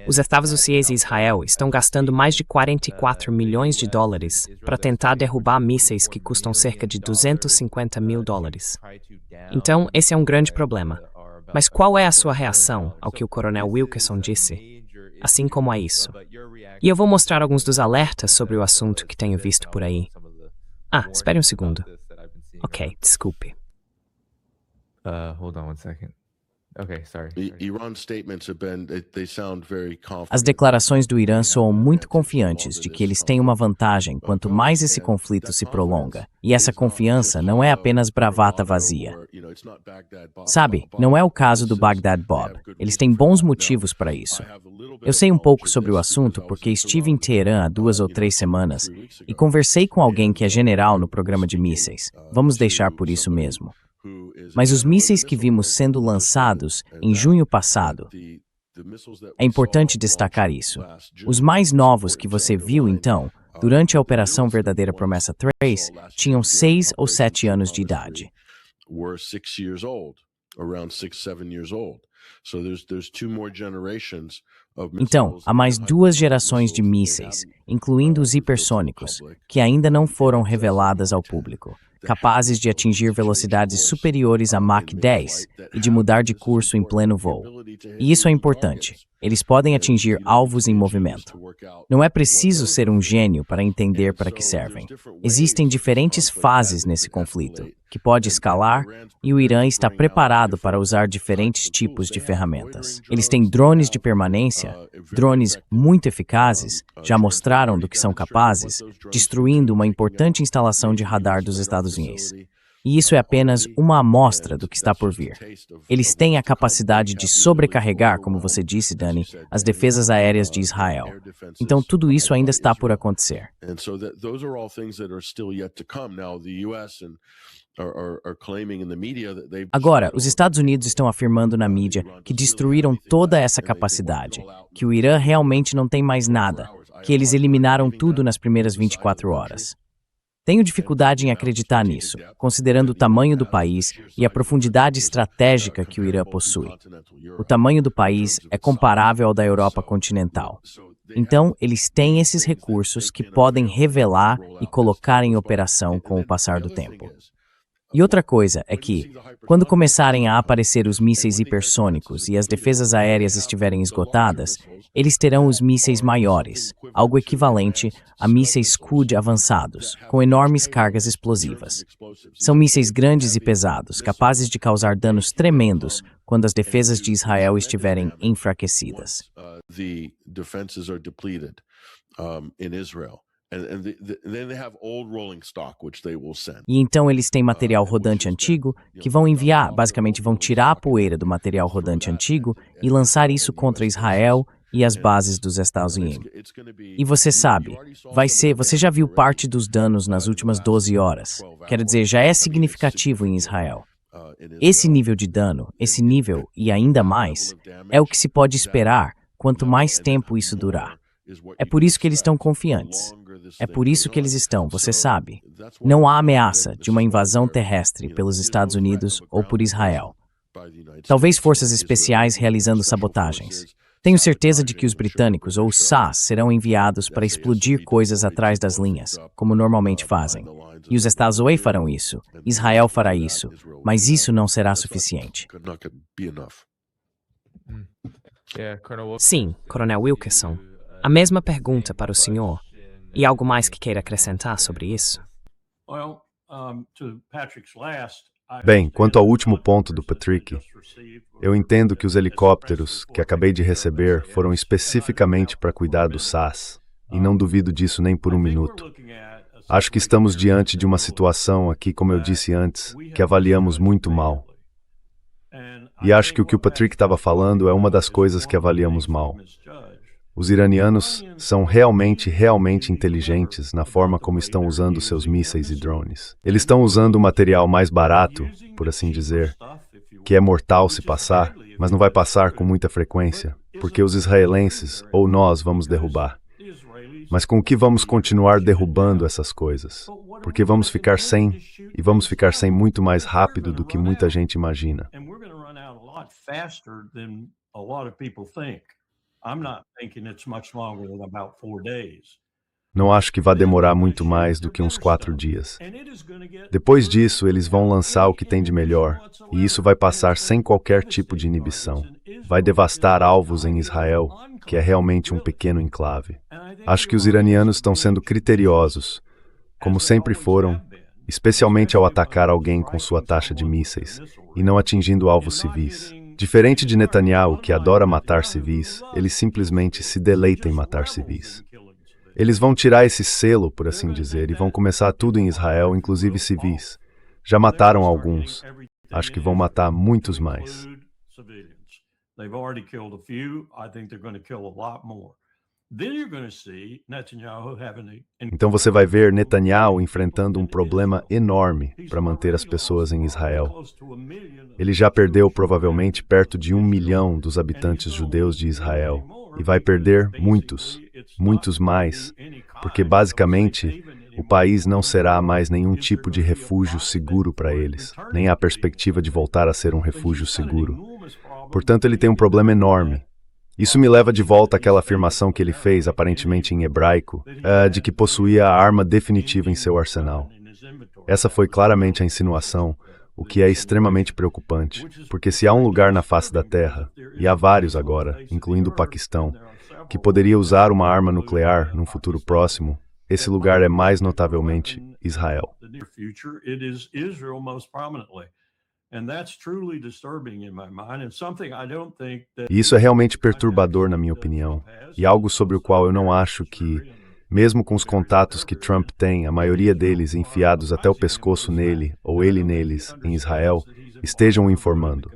Os Estados Unidos e Israel estão gastando mais de 44 milhões de dólares para tentar derrubar mísseis que custam cerca de 250 mil dólares. Então, esse é um grande problema. Mas qual é a sua reação ao que o coronel Wilkerson disse, assim como a isso? E eu vou mostrar alguns dos alertas sobre o assunto que tenho visto por aí. Espere um segundo. Ok, desculpe. Hold on one second. Okay, sorry. As declarações do Irã soam muito confiantes de que eles têm uma vantagem quanto mais esse conflito se prolonga. E essa confiança não é apenas bravata vazia. Sabe, não é o caso do Baghdad Bob. Eles têm bons motivos para isso. Eu sei um pouco sobre o assunto porque estive em Teherã há 2 ou 3 semanas e conversei com alguém que é general no programa de mísseis. Vamos deixar por isso mesmo. Mas os mísseis que vimos sendo lançados em junho passado, é importante destacar isso. Os mais novos que você viu, então, durante a Operação Verdadeira Promessa 3, tinham 6 ou 7 anos de idade. Então, há mais 2 gerações de mísseis, incluindo os hipersônicos, que ainda não foram reveladas ao público, capazes de atingir velocidades superiores a Mach 10 e de mudar de curso em pleno voo. E isso é importante, Eles podem atingir alvos em movimento. Não é preciso ser um gênio para entender para que servem. Existem diferentes fases nesse conflito, que pode escalar, e o Irã está preparado para usar diferentes tipos de ferramentas. Eles têm drones de permanência, drones muito eficazes, já mostraram do que são capazes, destruindo uma importante instalação de radar dos Estados Unidos. E isso é apenas uma amostra do que está por vir. Eles têm a capacidade de sobrecarregar, como você disse, Dani, as defesas aéreas de Israel. Então, tudo isso ainda está por acontecer. Agora, os Estados Unidos estão afirmando na mídia que destruíram toda essa capacidade, que o Irã realmente não tem mais nada, que eles eliminaram tudo nas primeiras 24 horas. Tenho dificuldade em acreditar nisso, considerando o tamanho do país e a profundidade estratégica que o Irã possui. O tamanho do país é comparável ao da Europa continental. Então, eles têm esses recursos que podem revelar e colocar em operação com o passar do tempo. E outra coisa é que, quando começarem a aparecer os mísseis hipersônicos e as defesas aéreas estiverem esgotadas, eles terão os mísseis maiores, algo equivalente a mísseis Scud avançados, com enormes cargas explosivas. São mísseis grandes e pesados, capazes de causar danos tremendos quando as defesas de Israel estiverem enfraquecidas. E então eles têm material rodante antigo que vão enviar, basicamente vão tirar a poeira do material rodante antigo e lançar isso contra Israel e as bases dos Estados Unidos. E você sabe, você já viu parte dos danos nas últimas 12 horas. Quer dizer, já é significativo em Israel. Esse nível de dano, esse nível e ainda mais, é o que se pode esperar quanto mais tempo isso durar. É por isso que eles estão confiantes. É por isso que eles estão, você sabe. Não há ameaça de uma invasão terrestre pelos Estados Unidos ou por Israel. Talvez forças especiais realizando sabotagens. Tenho certeza de que os britânicos ou os SAS serão enviados para explodir coisas atrás das linhas, como normalmente fazem. E os Estados Unidos farão isso, Israel fará isso, mas isso não será suficiente. Sim, Coronel Wilkerson. A mesma pergunta para o senhor. E algo mais que queira acrescentar sobre isso? Bem, quanto ao último ponto do Patrick, eu entendo que os helicópteros que acabei de receber foram especificamente para cuidar do SAS, e não duvido disso nem por um minuto. Acho que estamos diante de uma situação aqui, como eu disse antes, que avaliamos muito mal. E acho que o Patrick estava falando é uma das coisas que avaliamos mal. Os iranianos são realmente inteligentes na forma como estão usando seus mísseis e drones. Eles estão usando o material mais barato, por assim dizer, que é mortal se passar, mas não vai passar com muita frequência, porque os israelenses ou nós vamos derrubar. Mas com o que vamos continuar derrubando essas coisas? Porque vamos ficar sem, e vamos ficar sem muito mais rápido do que muita gente imagina. Não acho que vai demorar muito mais do que uns 4 dias. Depois disso, eles vão lançar o que tem de melhor, e isso vai passar sem qualquer tipo de inibição. Vai devastar alvos em Israel, que é realmente um pequeno enclave. Acho que os iranianos estão sendo criteriosos, como sempre foram, especialmente ao atacar alguém com sua taxa de mísseis, e não atingindo alvos civis. Diferente de Netanyahu, que adora matar civis, ele simplesmente se deleita em matar civis. Eles vão tirar esse selo, por assim dizer, e vão começar tudo em Israel, inclusive civis. Já mataram alguns. Acho que vão matar muitos mais. Então você vai ver Netanyahu enfrentando um problema enorme para manter as pessoas em Israel. Ele já perdeu provavelmente perto de 1 milhão dos habitantes judeus de Israel e vai perder muitos mais, porque basicamente o país não será mais nenhum tipo de refúgio seguro para eles, nem há perspectiva de voltar a ser um refúgio seguro. Portanto, ele tem um problema enorme. Isso me leva de volta àquela afirmação que ele fez, aparentemente em hebraico, de que possuía a arma definitiva em seu arsenal. Essa foi claramente a insinuação, o que é extremamente preocupante, porque se há um lugar na face da Terra, e há vários agora, incluindo o Paquistão, que poderia usar uma arma nuclear num futuro próximo, esse lugar é mais notavelmente Israel. E isso é realmente perturbador, na minha opinião, e algo sobre o qual eu não acho que, mesmo com os contatos que Trump tem, a maioria deles enfiados até o pescoço nele, ou ele neles, em Israel, estejam o informando.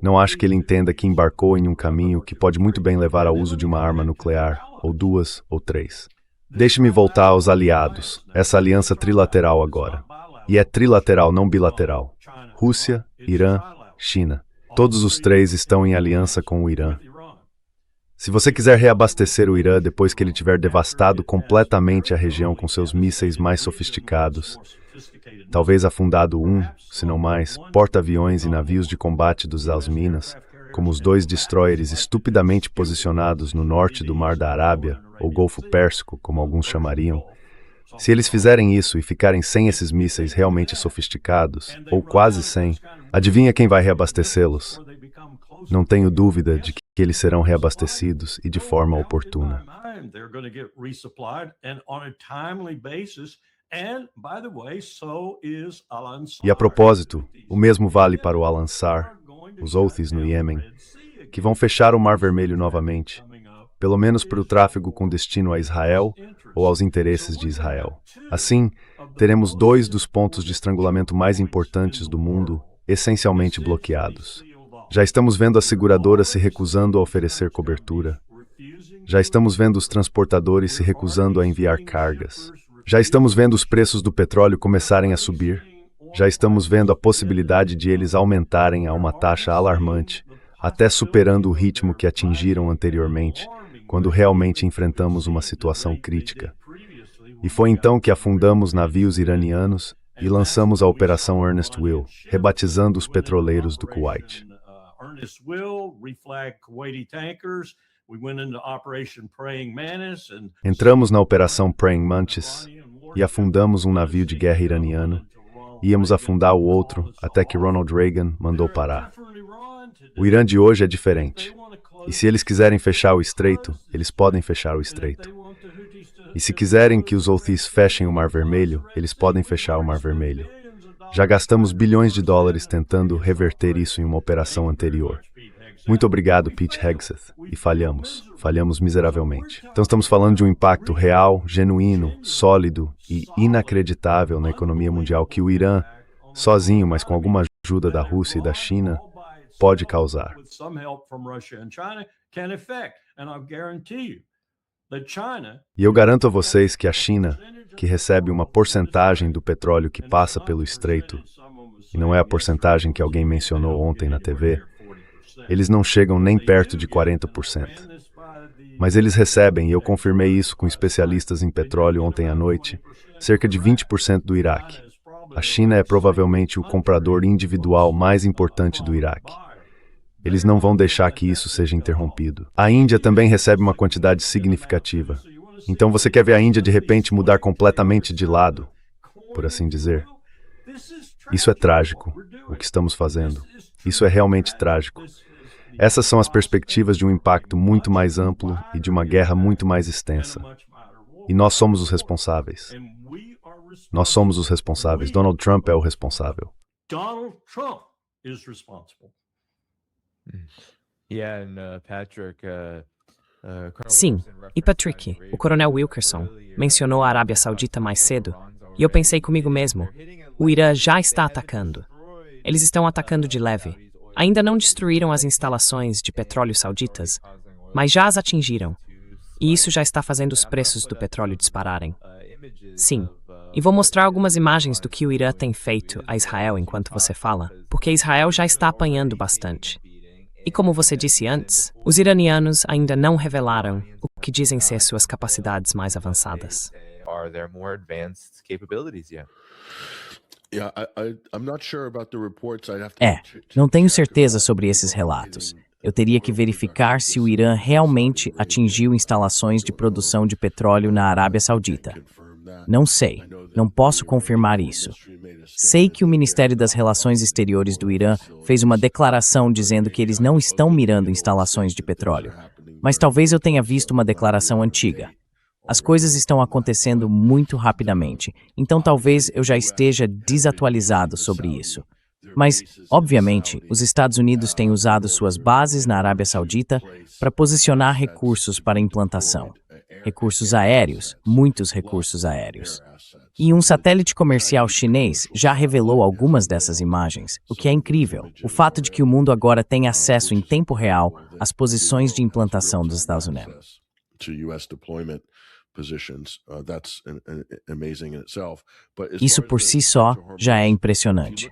Não acho que ele entenda que embarcou em um caminho que pode muito bem levar ao uso de uma arma nuclear, ou duas, ou três. Deixe-me voltar aos aliados, essa aliança trilateral agora. E é trilateral, não bilateral. Rússia, Irã, China. Todos os três estão em aliança com o Irã. Se você quiser reabastecer o Irã depois que ele tiver devastado completamente a região com seus mísseis mais sofisticados, talvez afundado se não mais, porta-aviões e navios de combate dos Alminas, como os 2 destroyers estupidamente posicionados no norte do Mar da Arábia, ou Golfo Pérsico, como alguns chamariam, se eles fizerem isso e ficarem sem esses mísseis realmente sofisticados, ou quase sem, adivinha quem vai reabastecê-los? Não tenho dúvida de que eles serão reabastecidos e de forma oportuna. E a propósito, o mesmo vale para o Al-Ansar, os Houthis no Iêmen, que vão fechar o Mar Vermelho novamente, pelo menos para o tráfego com destino a Israel ou aos interesses de Israel. Assim, teremos 2 dos pontos de estrangulamento mais importantes do mundo essencialmente bloqueados. Já estamos vendo as seguradoras se recusando a oferecer cobertura. Já estamos vendo os transportadores se recusando a enviar cargas. Já estamos vendo os preços do petróleo começarem a subir. Já estamos vendo a possibilidade de eles aumentarem a uma taxa alarmante, até superando o ritmo que atingiram anteriormente, quando realmente enfrentamos uma situação crítica. E foi então que afundamos navios iranianos e lançamos a Operação Earnest Will, rebatizando os petroleiros do Kuwait. Entramos na Operação Praying Mantis e afundamos um navio de guerra iraniano. Íamos afundar o outro até que Ronald Reagan mandou parar. O Irã de hoje é diferente. E se eles quiserem fechar o estreito, eles podem fechar o estreito. E se quiserem que os Houthis fechem o Mar Vermelho, eles podem fechar o Mar Vermelho. Já gastamos bilhões de dólares tentando reverter isso em uma operação anterior. Muito obrigado, Pete Hegseth. E falhamos miseravelmente. Então estamos falando de um impacto real, genuíno, sólido e inacreditável na economia mundial que o Irã, sozinho, mas com alguma ajuda da Rússia e da China, pode causar. E eu garanto a vocês que a China, que recebe uma porcentagem do petróleo que passa pelo estreito, e não é a porcentagem que alguém mencionou ontem na TV, eles não chegam nem perto de 40%. Mas eles recebem, e eu confirmei isso com especialistas em petróleo ontem à noite, cerca de 20% do Iraque. A China é provavelmente o comprador individual mais importante do Iraque. Eles não vão deixar que isso seja interrompido. A Índia também recebe uma quantidade significativa. Então você quer ver a Índia de repente mudar completamente de lado, por assim dizer? Isso é trágico, o que estamos fazendo. Isso é realmente trágico. Essas são as perspectivas de um impacto muito mais amplo e de uma guerra muito mais extensa. E nós somos os responsáveis. Nós somos os responsáveis. Donald Trump é o responsável. Donald Trump is responsible. Sim, e Patrick, o coronel Wilkerson, mencionou a Arábia Saudita mais cedo, e eu pensei comigo mesmo, o Irã já está atacando. Eles estão atacando de leve. Ainda não destruíram as instalações de petróleo sauditas, mas já as atingiram. E isso já está fazendo os preços do petróleo dispararem. Sim, e vou mostrar algumas imagens do que o Irã tem feito a Israel enquanto você fala, porque Israel já está apanhando bastante. E como você disse antes, os iranianos ainda não revelaram o que dizem ser suas capacidades mais avançadas. Não tenho certeza sobre esses relatos. Eu teria que verificar se o Irã realmente atingiu instalações de produção de petróleo na Arábia Saudita. Não sei. Não posso confirmar isso. Sei que o Ministério das Relações Exteriores do Irã fez uma declaração dizendo que eles não estão mirando instalações de petróleo. Mas talvez eu tenha visto uma declaração antiga. As coisas estão acontecendo muito rapidamente, então talvez eu já esteja desatualizado sobre isso. Mas, obviamente, os Estados Unidos têm usado suas bases na Arábia Saudita para posicionar recursos para implantação. Recursos aéreos, muitos recursos aéreos. E um satélite comercial chinês já revelou algumas dessas imagens, o que é incrível. O fato de que o mundo agora tem acesso em tempo real às posições de implantação dos Estados Unidos. Isso por si só já é impressionante.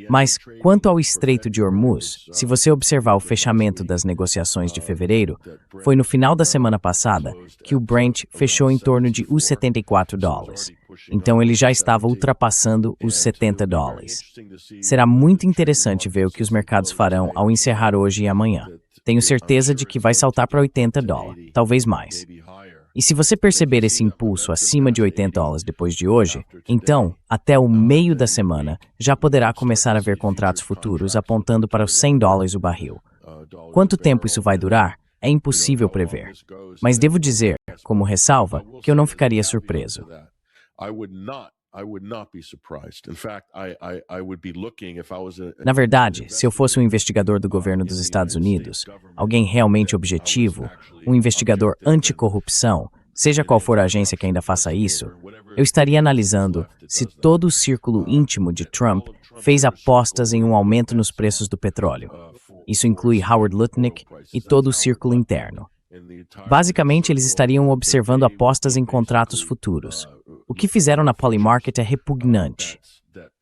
Mas, quanto ao Estreito de Hormuz, se você observar o fechamento das negociações de fevereiro, foi no final da semana passada que o Brent fechou em torno de os $74. Então ele já estava ultrapassando os $70. Será muito interessante ver o que os mercados farão ao encerrar hoje e amanhã. Tenho certeza de que vai saltar para $80, talvez mais. E se você perceber esse impulso acima de $80 depois de hoje, então, até o meio da semana, já poderá começar a ver contratos futuros apontando para os $100 o barril. Quanto tempo isso vai durar? É impossível prever. Mas devo dizer, como ressalva, que eu não ficaria surpreso. Na verdade, se eu fosse um investigador do governo dos Estados Unidos, alguém realmente objetivo, um investigador anticorrupção, seja qual for a agência que ainda faça isso, eu estaria analisando se todo o círculo íntimo de Trump fez apostas em um aumento nos preços do petróleo. Isso inclui Howard Lutnick e todo o círculo interno. Basicamente, eles estariam observando apostas em contratos futuros. O que fizeram na Polymarket é repugnante.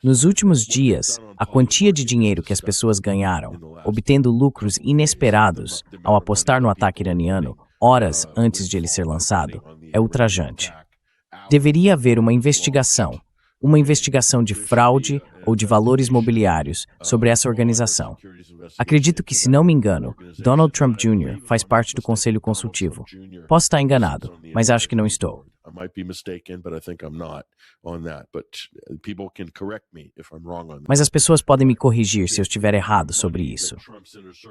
Nos últimos dias, a quantia de dinheiro que as pessoas ganharam, obtendo lucros inesperados ao apostar no ataque iraniano, horas antes de ele ser lançado, é ultrajante. Deveria haver uma investigação de fraude ou de valores mobiliários sobre essa organização. Acredito que, se não me engano, Donald Trump Jr. faz parte do Conselho Consultivo. Posso estar enganado, mas acho que não estou. Mas as pessoas podem me corrigir se eu estiver errado sobre isso.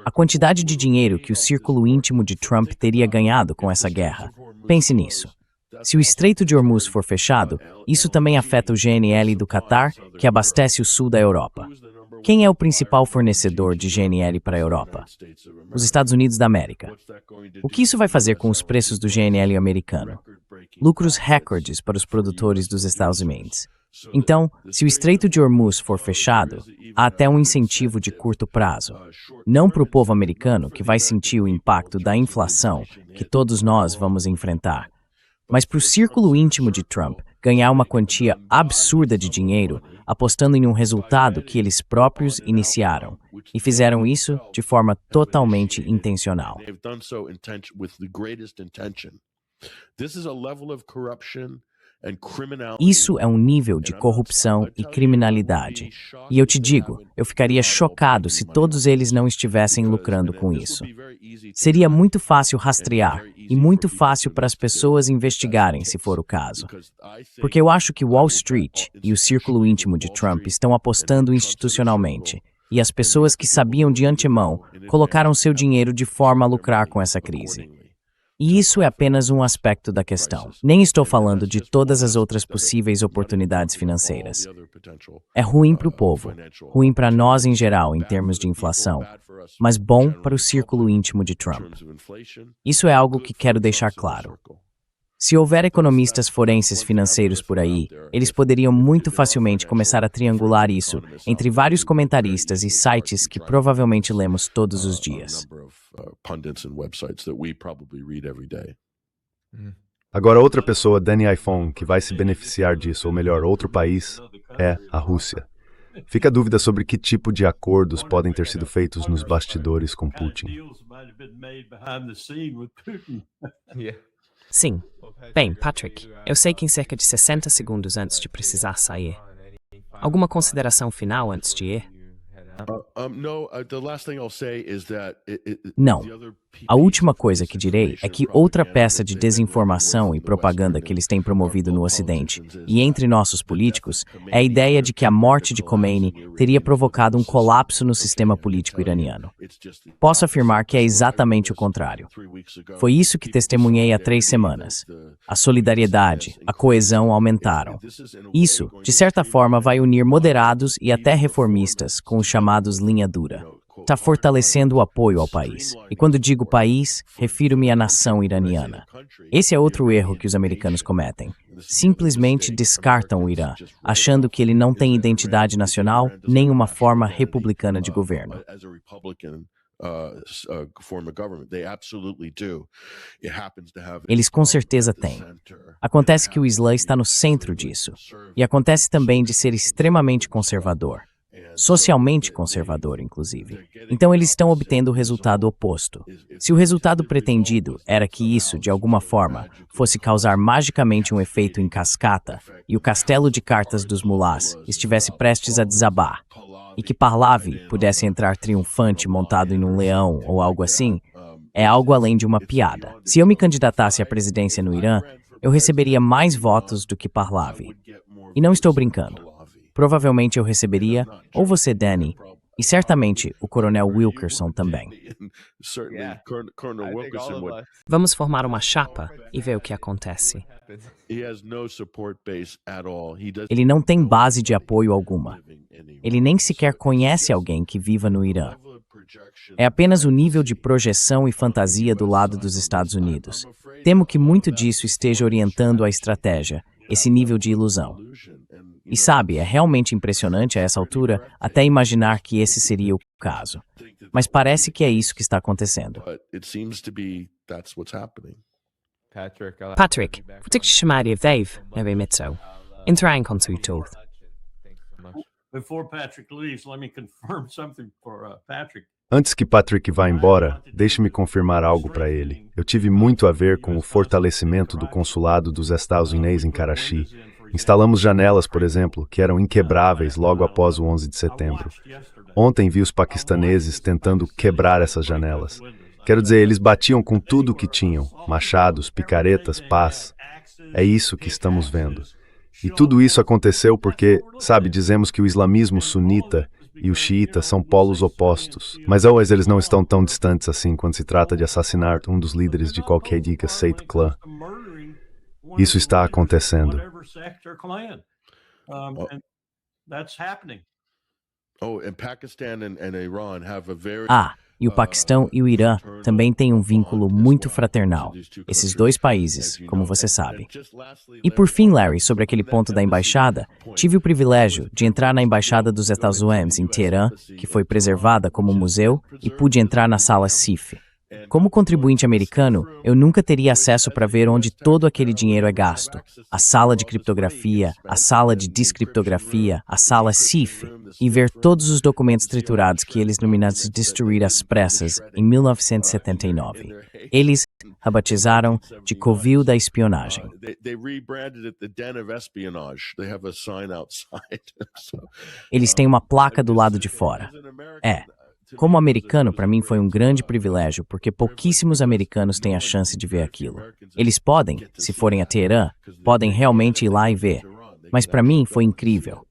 A quantidade de dinheiro que o círculo íntimo de Trump teria ganhado com essa guerra. Pense nisso. Se o Estreito de Hormuz for fechado, isso também afeta o GNL do Catar, que abastece o sul da Europa. Quem é o principal fornecedor de GNL para a Europa? Os Estados Unidos da América. O que isso vai fazer com os preços do GNL americano? Lucros recordes para os produtores dos Estados Unidos. Então, se o Estreito de Hormuz for fechado, há até um incentivo de curto prazo. Não para o povo americano, que vai sentir o impacto da inflação que todos nós vamos enfrentar, mas para o círculo íntimo de Trump ganhar uma quantia absurda de dinheiro apostando em um resultado que eles próprios iniciaram, e fizeram isso de forma totalmente intencional. Isso é um nível de corrupção e criminalidade. E eu te digo, eu ficaria chocado se todos eles não estivessem lucrando com isso. Seria muito fácil rastrear e muito fácil para as pessoas investigarem, se for o caso. Porque eu acho que Wall Street e o círculo íntimo de Trump estão apostando institucionalmente. E as pessoas que sabiam de antemão colocaram seu dinheiro de forma a lucrar com essa crise. E isso é apenas um aspecto da questão. Nem estou falando de todas as outras possíveis oportunidades financeiras. É ruim para o povo, ruim para nós em geral em termos de inflação, mas bom para o círculo íntimo de Trump. Isso é algo que quero deixar claro. Se houver economistas forenses financeiros por aí, eles poderiam muito facilmente começar a triangular isso entre vários comentaristas e sites que provavelmente lemos todos os dias. Agora, outra pessoa, Danny iPhone, que vai se beneficiar disso, ou melhor, outro país, é a Rússia. Fica a dúvida sobre que tipo de acordos podem ter sido feitos nos bastidores com Putin. Sim. Bem, Patrick, eu sei que em cerca de 60 segundos antes de precisar sair. Alguma consideração final antes de ir? Não. A última coisa que direi é que outra peça de desinformação e propaganda que eles têm promovido no Ocidente e entre nossos políticos é a ideia de que a morte de Khomeini teria provocado um colapso no sistema político iraniano. Posso afirmar que é exatamente o contrário. Foi isso que testemunhei há 3 semanas. A solidariedade, a coesão aumentaram. Isso, de certa forma, vai unir moderados e até reformistas com os chamados linha dura. Está fortalecendo o apoio ao país. E quando digo país, refiro-me à nação iraniana. Esse é outro erro que os americanos cometem. Simplesmente descartam o Irã, achando que ele não tem identidade nacional nem uma forma republicana de governo. Eles com certeza têm. Acontece que o Islã está no centro disso. E acontece também de ser extremamente conservador. Socialmente conservador, inclusive. Então eles estão obtendo o resultado oposto. Se o resultado pretendido era que isso, de alguma forma, fosse causar magicamente um efeito em cascata e o castelo de cartas dos mulás estivesse prestes a desabar, e que Pahlavi pudesse entrar triunfante montado em um leão ou algo assim, é algo além de uma piada. Se eu me candidatasse à presidência no Irã, eu receberia mais votos do que Pahlavi. E não estou brincando. Provavelmente eu receberia, ou você, Danny, e certamente o Coronel Wilkerson também. Vamos formar uma chapa e ver o que acontece. Ele não tem base de apoio alguma. Ele nem sequer conhece alguém que viva no Irã. É apenas o nível de projeção e fantasia do lado dos Estados Unidos. Temo que muito disso esteja orientando a estratégia, esse nível de ilusão. E sabe, é realmente impressionante a essa altura até imaginar que esse seria o caso. Mas parece que é isso que está acontecendo. Patrick, vou ter que te chamar de Dave, na Bemitso. Entrar em consultor. Before Patrick leaves, let me confirm something for Patrick. Antes que Patrick vá embora, deixe-me confirmar algo para ele. Eu tive muito a ver com o fortalecimento do consulado dos Estados Unidos em Karachi. Instalamos janelas, por exemplo, que eram inquebráveis logo após o 11 de setembro. Ontem vi os paquistaneses tentando quebrar essas janelas. Quero dizer, eles batiam com tudo o que tinham, machados, picaretas, pás. É isso que estamos vendo. E tudo isso aconteceu porque, sabe, dizemos que o islamismo sunita e o xiita são polos opostos. Mas eles não estão tão distantes assim quando se trata de assassinar um dos líderes de qualquer diga Seit clã. Isso está acontecendo. E o Paquistão e o Irã também têm um vínculo muito fraternal. Esses 2 países, como você sabe. E por fim, Larry, sobre aquele ponto da embaixada, tive o privilégio de entrar na embaixada dos Estados Unidos em Teherã, que foi preservada como museu, e pude entrar na sala SIF. Como contribuinte americano, eu nunca teria acesso para ver onde todo aquele dinheiro é gasto. A sala de criptografia, a sala de descriptografia, a sala SIF, e ver todos os documentos triturados que eles nominaram de destruir às pressas em 1979. Eles a batizaram de Covil da espionagem. Eles têm uma placa do lado de fora. Como americano, para mim foi um grande privilégio, porque pouquíssimos americanos têm a chance de ver aquilo. Eles podem, se forem a Teherã, podem realmente ir lá e ver. Mas para mim foi incrível.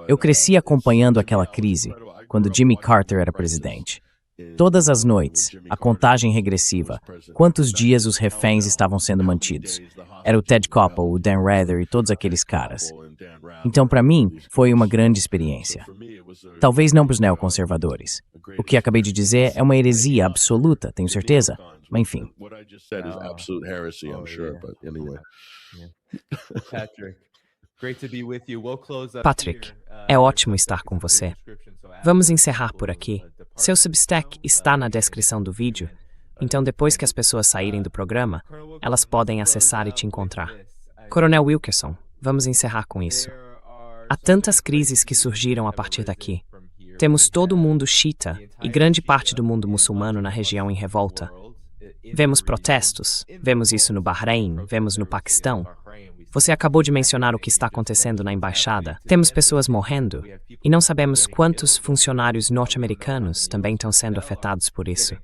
Eu cresci acompanhando aquela crise, quando Jimmy Carter era presidente. Todas as noites, a contagem regressiva, quantos dias os reféns estavam sendo mantidos. Era o Ted Koppel, o Dan Rather e todos aqueles caras. Então, para mim, foi uma grande experiência. Talvez não para os neoconservadores. O que acabei de dizer é uma heresia absoluta, tenho certeza. Mas enfim. Patrick, é ótimo estar com você. Vamos encerrar por aqui. Seu Substack está na descrição do vídeo, então depois que as pessoas saírem do programa, elas podem acessar e te encontrar. Coronel Wilkerson, vamos encerrar com isso. Há tantas crises que surgiram a partir daqui. Temos todo o mundo xiita e grande parte do mundo muçulmano na região em revolta. Vemos protestos, vemos isso no Bahrein, vemos no Paquistão. Você acabou de mencionar o que está acontecendo na embaixada. Temos pessoas morrendo e não sabemos quantos funcionários norte-americanos também estão sendo afetados por isso.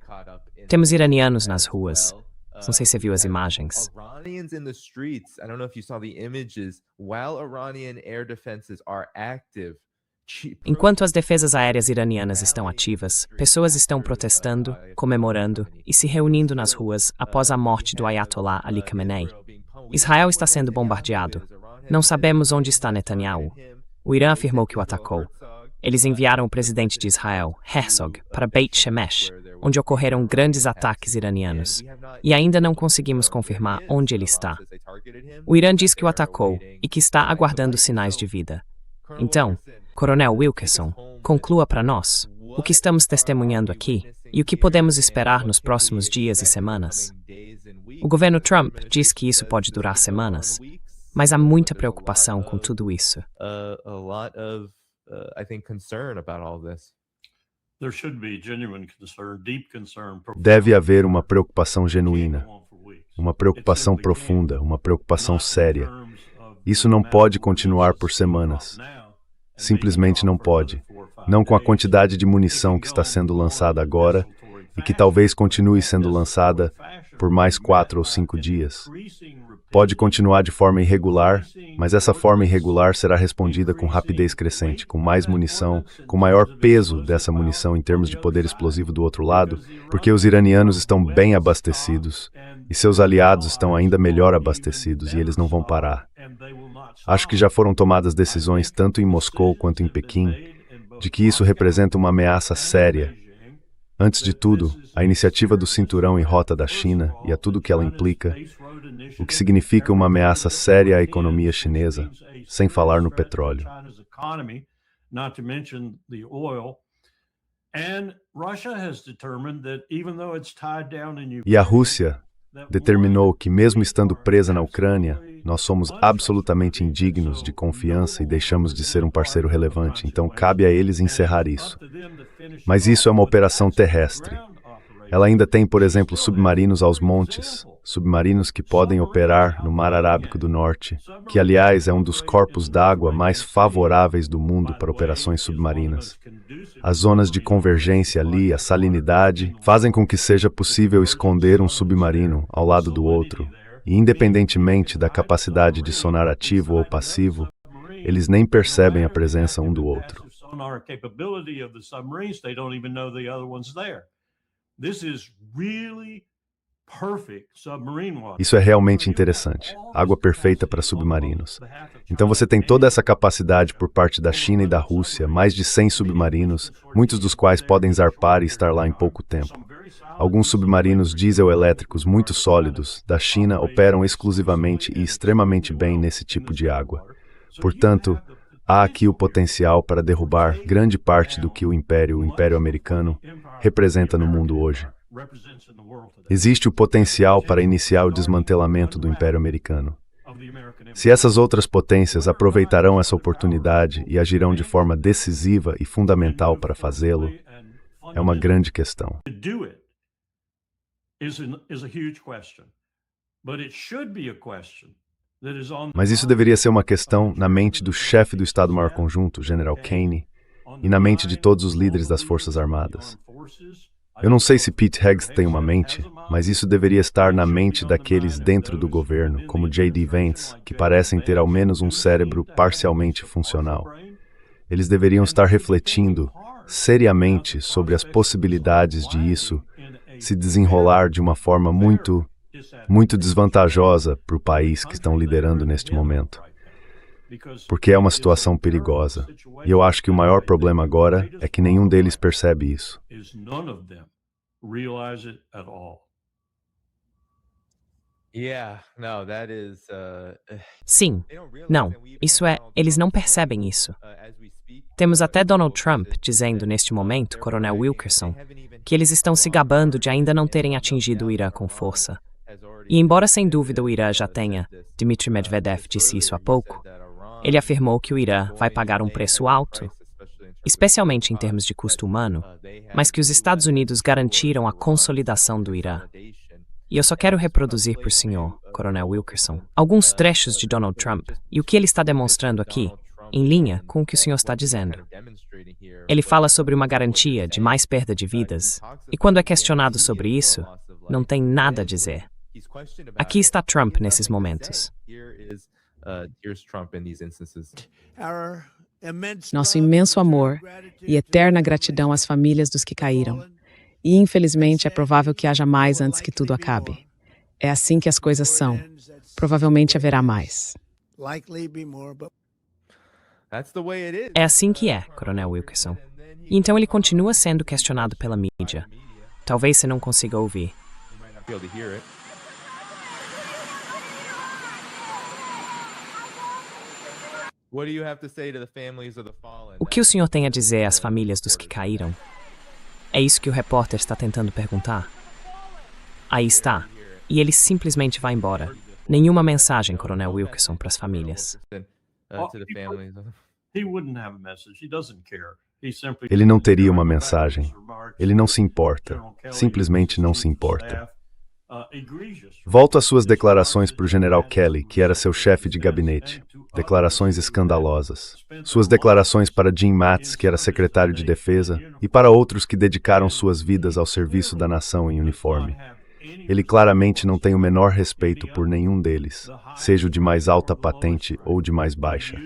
Temos iranianos nas ruas. Não sei se você viu as imagens. Iranians in the streets. I don't know if you saw the images. While Iranian air defenses are active. Enquanto as defesas aéreas iranianas estão ativas, pessoas estão protestando, comemorando e se reunindo nas ruas após a morte do Ayatollah Ali Khamenei. Israel está sendo bombardeado. Não sabemos onde está Netanyahu. O Irã afirmou que o atacou. Eles enviaram o presidente de Israel, Herzog, para Beit Shemesh, onde ocorreram grandes ataques iranianos. E ainda não conseguimos confirmar onde ele está. O Irã diz que o atacou e que está aguardando sinais de vida. Então, Coronel Wilkerson, conclua para nós o que estamos testemunhando aqui e o que podemos esperar nos próximos dias e semanas. O governo Trump diz que isso pode durar semanas, mas há muita preocupação com tudo isso. Deve haver uma preocupação genuína, uma preocupação profunda, uma preocupação séria. Isso não pode continuar por semanas. Simplesmente não pode. Não com a quantidade de munição que está sendo lançada agora e que talvez continue sendo lançada por mais 4 ou 5 dias. Pode continuar de forma irregular, mas essa forma irregular será respondida com rapidez crescente, com mais munição, com maior peso dessa munição em termos de poder explosivo do outro lado, porque os iranianos estão bem abastecidos e seus aliados estão ainda melhor abastecidos e eles não vão parar. Acho que já foram tomadas decisões tanto em Moscou quanto em Pequim de que isso representa uma ameaça séria. Antes de tudo, a iniciativa do Cinturão em Rota da China e a tudo que ela implica, o que significa uma ameaça séria à economia chinesa, sem falar no petróleo. E a Rússia determinou que, mesmo estando presa na Ucrânia, nós somos absolutamente indignos de confiança e deixamos de ser um parceiro relevante, então cabe a eles encerrar isso. Mas isso é uma operação terrestre. Ela ainda tem, por exemplo, submarinos aos montes, submarinos que podem operar no Mar Arábico do Norte, que, aliás, é um dos corpos d'água mais favoráveis do mundo para operações submarinas. As zonas de convergência ali, a salinidade, fazem com que seja possível esconder um submarino ao lado do outro, e independentemente da capacidade de sonar ativo ou passivo, eles nem percebem a presença um do outro. Isso é realmente interessante. Água perfeita para submarinos. Então você tem toda essa capacidade por parte da China e da Rússia, mais de 100 submarinos, muitos dos quais podem zarpar e estar lá em pouco tempo. Alguns submarinos diesel-elétricos muito sólidos da China operam exclusivamente e extremamente bem nesse tipo de água. Portanto, há aqui o potencial para derrubar grande parte do que o Império Americano, representa no mundo hoje. Existe o potencial para iniciar o desmantelamento do Império Americano. Se essas outras potências aproveitarão essa oportunidade e agirão de forma decisiva e fundamental para fazê-lo, é uma grande questão. Mas isso deveria ser uma questão na mente do chefe do Estado-Maior Conjunto, General Kane, e na mente de todos os líderes das Forças Armadas. Eu não sei se Pete Hegseth tem uma mente, mas isso deveria estar na mente daqueles dentro do governo, como J.D. Vance, que parecem ter ao menos um cérebro parcialmente funcional. Eles deveriam estar refletindo seriamente sobre as possibilidades de isso se desenrolar de uma forma muito desvantajosa para o país que estão liderando neste momento. Porque é uma situação perigosa. E eu acho que o maior problema agora é que nenhum deles percebe isso. Sim, não, isso é, eles não percebem isso. Temos até Donald Trump dizendo neste momento, Coronel Wilkerson, que eles estão se gabando de ainda não terem atingido o Irã com força. E embora sem dúvida o Irã já tenha, Dmitry Medvedev disse isso há pouco, ele afirmou que o Irã vai pagar um preço alto, especialmente em termos de custo humano, mas que os Estados Unidos garantiram a consolidação do Irã. E eu só quero reproduzir para o senhor, Coronel Wilkerson, alguns trechos de Donald Trump, e o que ele está demonstrando aqui em linha com o que o senhor está dizendo. Ele fala sobre uma garantia de mais perda de vidas, e quando é questionado sobre isso, não tem nada a dizer. Aqui está Trump nesses momentos. Nosso imenso amor e eterna gratidão às famílias dos que caíram. E, infelizmente, é provável que haja mais antes que tudo acabe. É assim que as coisas são. Provavelmente haverá mais. É assim que é, Coronel Wilkerson. E então ele continua sendo questionado pela mídia. Talvez você não consiga ouvir. O que o senhor tem a dizer às famílias dos que caíram? É isso que o repórter está tentando perguntar? Aí está. E ele simplesmente vai embora. Nenhuma mensagem, Coronel Wilkerson, para as famílias. Ele não teria uma mensagem. Ele não se importa. Simplesmente não se importa. Volto às suas declarações para o General Kelly, que era seu chefe de gabinete. Declarações escandalosas. Suas declarações para Jim Mattis, que era secretário de defesa, e para outros que dedicaram suas vidas ao serviço da nação em uniforme. Ele claramente não tem o menor respeito por nenhum deles, seja o de mais alta patente ou de mais baixa.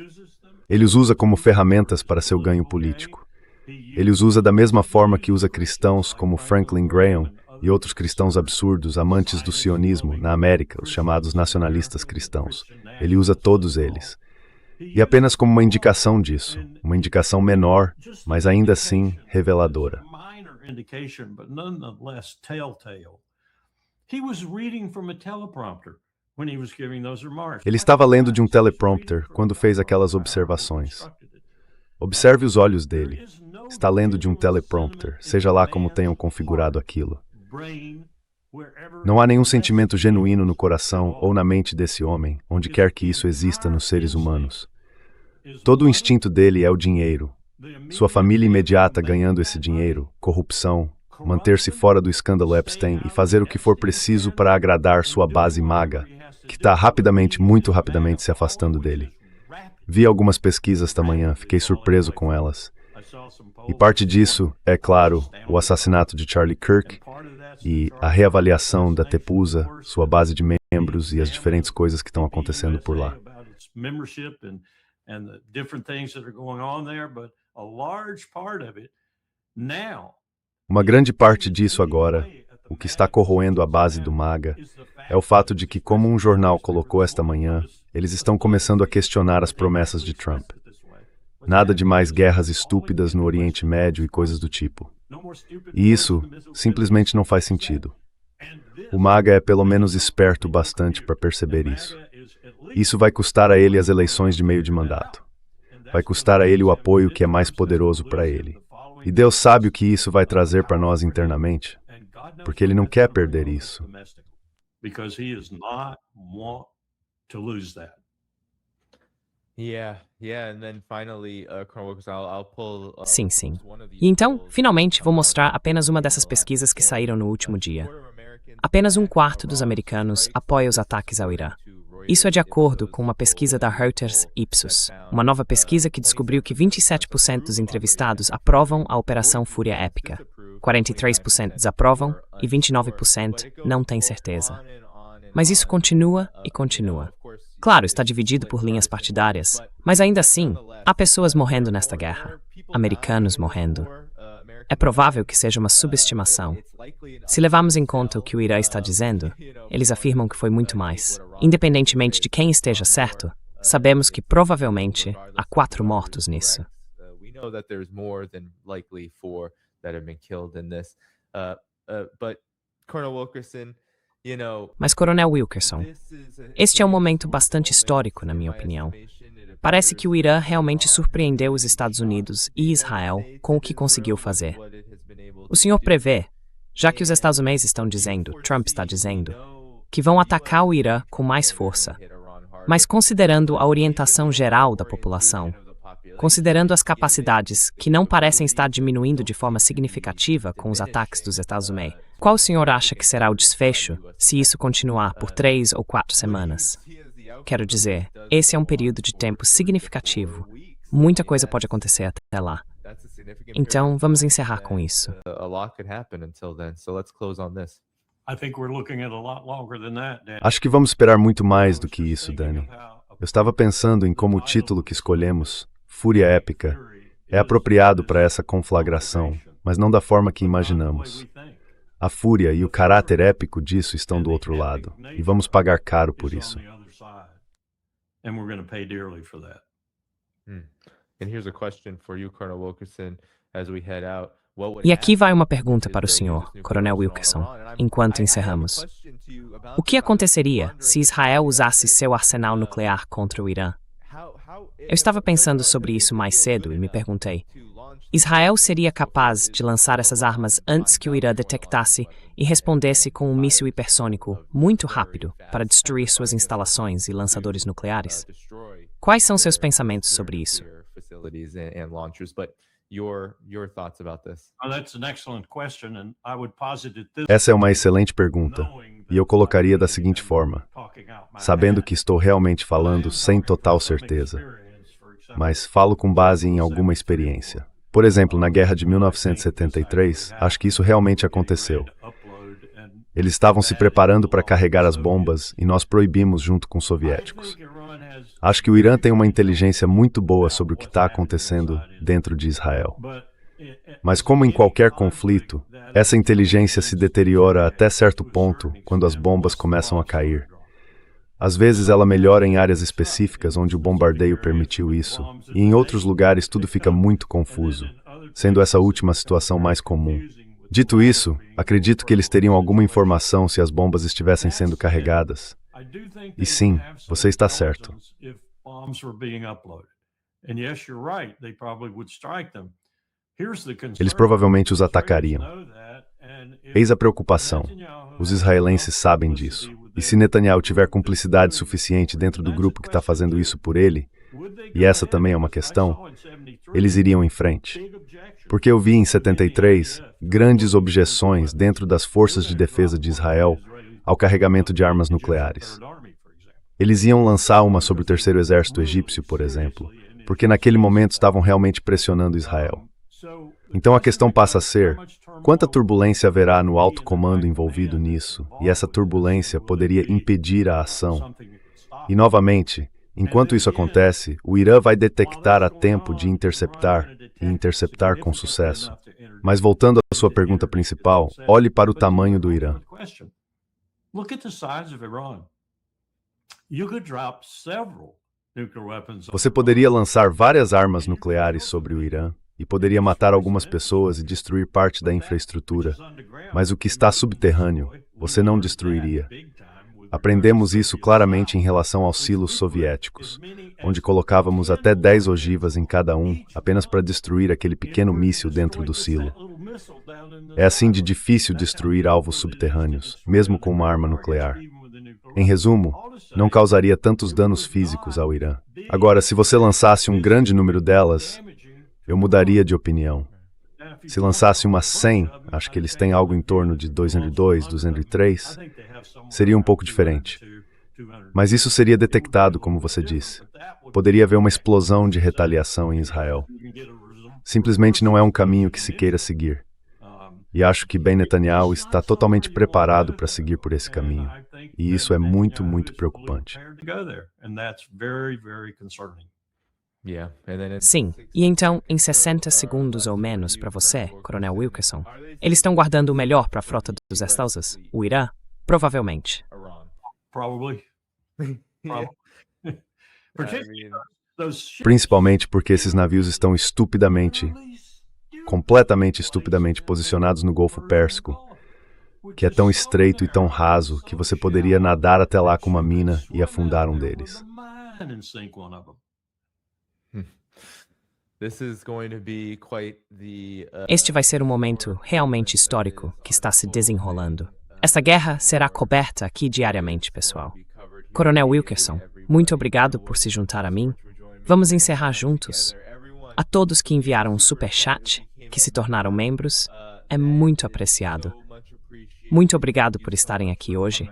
Ele os usa como ferramentas para seu ganho político. Ele os usa da mesma forma que usa cristãos como Franklin Graham e outros cristãos absurdos, amantes do sionismo, na América, os chamados nacionalistas cristãos. Ele usa todos eles. E apenas como uma indicação disso, uma indicação menor, mas ainda assim reveladora. Ele estava lendo de um teleprompter quando fez aquelas observações. Observe os olhos dele. Está lendo de um teleprompter, seja lá como tenham configurado aquilo. Não há nenhum sentimento genuíno no coração ou na mente desse homem, onde quer que isso exista nos seres humanos. Todo o instinto dele é o dinheiro. Sua família imediata ganhando esse dinheiro, corrupção, manter-se fora do escândalo Epstein e fazer o que for preciso para agradar sua base maga, que está muito rapidamente se afastando dele. Vi algumas pesquisas esta manhã, fiquei surpreso com elas. E parte disso, é claro, o assassinato de Charlie Kirk e a reavaliação da Tepusa, sua base de membros e as diferentes coisas que estão acontecendo por lá. Uma grande parte disso agora, o que está corroendo a base do MAGA, é o fato de que, como um jornal colocou esta manhã, eles estão começando a questionar as promessas de Trump. Nada de mais guerras estúpidas no Oriente Médio e coisas do tipo. E isso simplesmente não faz sentido. O MAGA é pelo menos esperto bastante para perceber isso. Isso vai custar a ele as eleições de meio de mandato. Vai custar a ele o apoio que é mais poderoso para ele. E Deus sabe o que isso vai trazer para nós internamente, porque ele não quer perder isso. Sim, sim. E então, finalmente, vou mostrar apenas uma dessas pesquisas que saíram no último dia. Apenas 1/4 dos americanos apoia os ataques ao Irã. Isso é de acordo com uma pesquisa da Reuters Ipsos, uma nova pesquisa que descobriu que 27% dos entrevistados aprovam a Operação Fúria Épica, 43% desaprovam e 29% não têm certeza. Mas isso continua e continua. Claro, está dividido por linhas partidárias, mas ainda assim, há pessoas morrendo nesta guerra, americanos morrendo. É provável que seja uma subestimação. Se levarmos em conta o que o Irã está dizendo, eles afirmam que foi muito mais. Independentemente de quem esteja certo, sabemos que provavelmente há 4 mortos nisso. Mas, Coronel Wilkerson, este é um momento bastante histórico, na minha opinião. Parece que o Irã realmente surpreendeu os Estados Unidos e Israel com o que conseguiu fazer. O senhor prevê, já que os Estados Unidos estão dizendo, Trump está dizendo, que vão atacar o Irã com mais força. Mas considerando a orientação geral da população, considerando as capacidades que não parecem estar diminuindo de forma significativa com os ataques dos Estados Unidos, qual o senhor acha que será o desfecho se isso continuar por 3 ou 4 semanas? Quero dizer, esse é um período de tempo significativo Muita coisa pode acontecer até lá. Então, vamos encerrar com isso. A lot could happen until then. So let's close on this. I think we're looking at a lot longer than that, Dan. Acho que vamos esperar muito mais do que isso, Danny. Eu estava pensando em como o título que escolhemos, Fúria Épica, é apropriado para essa conflagração, mas não da forma que imaginamos. A fúria e o caráter épico disso estão do outro lado, e vamos pagar caro por isso. And we're going to pay dearly for that. And here's a question for you, Colonel Wilkerson, as we head out. E aqui vai uma pergunta para o senhor, Coronel Wilkerson, enquanto encerramos. O que aconteceria se Israel usasse seu arsenal nuclear contra o Irã? Eu estava pensando sobre isso mais cedo e me perguntei: Israel seria capaz de lançar essas armas antes que o Irã detectasse e respondesse com um míssil hipersônico muito rápido para destruir suas instalações e lançadores nucleares? Quais são seus pensamentos sobre isso? Essa é uma excelente pergunta, e eu colocaria da seguinte forma, sabendo que estou realmente falando sem total certeza, mas falo com base em alguma experiência. Por exemplo, na Guerra de 1973, acho que isso realmente aconteceu. Eles estavam se preparando para carregar as bombas e nós proibimos junto com os soviéticos. Acho que o Irã tem uma inteligência muito boa sobre o que está acontecendo dentro de Israel. Mas como em qualquer conflito, essa inteligência se deteriora até certo ponto quando as bombas começam a cair. Às vezes ela melhora em áreas específicas onde o bombardeio permitiu isso, e em outros lugares tudo fica muito confuso, sendo essa última situação mais comum. Dito isso, acredito que eles teriam alguma informação se as bombas estivessem sendo carregadas. E sim, você está certo. Eles provavelmente os atacariam. Eis a preocupação. Os israelenses sabem disso. E se Netanyahu tiver cumplicidade suficiente dentro do grupo que está fazendo isso por ele, e essa também é uma questão, eles iriam em frente. Porque eu vi em 73 grandes objeções dentro das forças de defesa de Israel ao carregamento de armas nucleares. Eles iam lançar uma sobre o terceiro exército egípcio, por exemplo, porque naquele momento estavam realmente pressionando Israel. Então a questão passa a ser, quanta turbulência haverá no alto comando envolvido nisso, e essa turbulência poderia impedir a ação. E novamente, enquanto isso acontece, o Irã vai detectar a tempo de interceptar, e interceptar com sucesso. Mas voltando à sua pergunta principal, olhe para o tamanho do Irã. Você poderia lançar várias armas nucleares sobre o Irã, e poderia matar algumas pessoas e destruir parte da infraestrutura, mas o que está subterrâneo, você não destruiria. Aprendemos isso claramente em relação aos silos soviéticos, onde colocávamos até 10 ogivas em cada um, apenas para destruir aquele pequeno míssil dentro do silo. É assim de difícil destruir alvos subterrâneos, mesmo com uma arma nuclear. Em resumo, não causaria tantos danos físicos ao Irã. Agora, se você lançasse um grande número delas, eu mudaria de opinião. Se lançasse umas 100, acho que eles têm algo em torno de 202, 203, seria um pouco diferente. Mas isso seria detectado, como você disse. Poderia haver uma explosão de retaliação em Israel. Simplesmente não é um caminho que se queira seguir. E acho que Ben Netanyahu está totalmente preparado para seguir por esse caminho. E isso é muito, muito preocupante. Sim, e então, em 60 segundos ou menos para você, Coronel Wilkerson, eles estão guardando o melhor para a frota dos Estados? O Irã? Provavelmente. Principalmente porque esses navios estão completamente estupidamente posicionados no Golfo Pérsico, que é tão estreito e tão raso que você poderia nadar até lá com uma mina e afundar um deles. Este vai ser um momento realmente histórico que está se desenrolando. Esta guerra será coberta aqui diariamente, pessoal. Coronel Wilkerson, muito obrigado por se juntar a mim. Vamos encerrar juntos. A todos que enviaram um superchat, que se tornaram membros, é muito apreciado. Muito obrigado por estarem aqui hoje.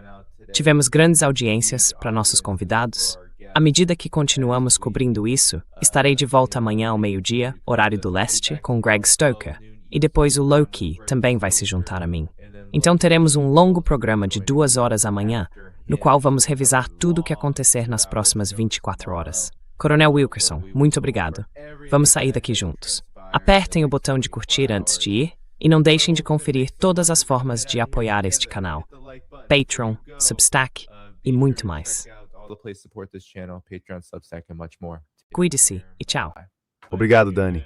Tivemos grandes audiências para nossos convidados. À medida que continuamos cobrindo isso, estarei de volta amanhã ao meio-dia, horário do leste, com Greg Stoker. E depois o Loki também vai se juntar a mim. Então teremos um longo programa de 2 horas amanhã, no qual vamos revisar tudo o que acontecer nas próximas 24 horas. Coronel Wilkerson, muito obrigado. Vamos sair daqui juntos. Apertem o botão de curtir antes de ir e não deixem de conferir todas as formas de apoiar este canal. Patreon, Substack e muito mais. Cuide-se e tchau. Obrigado, Dani.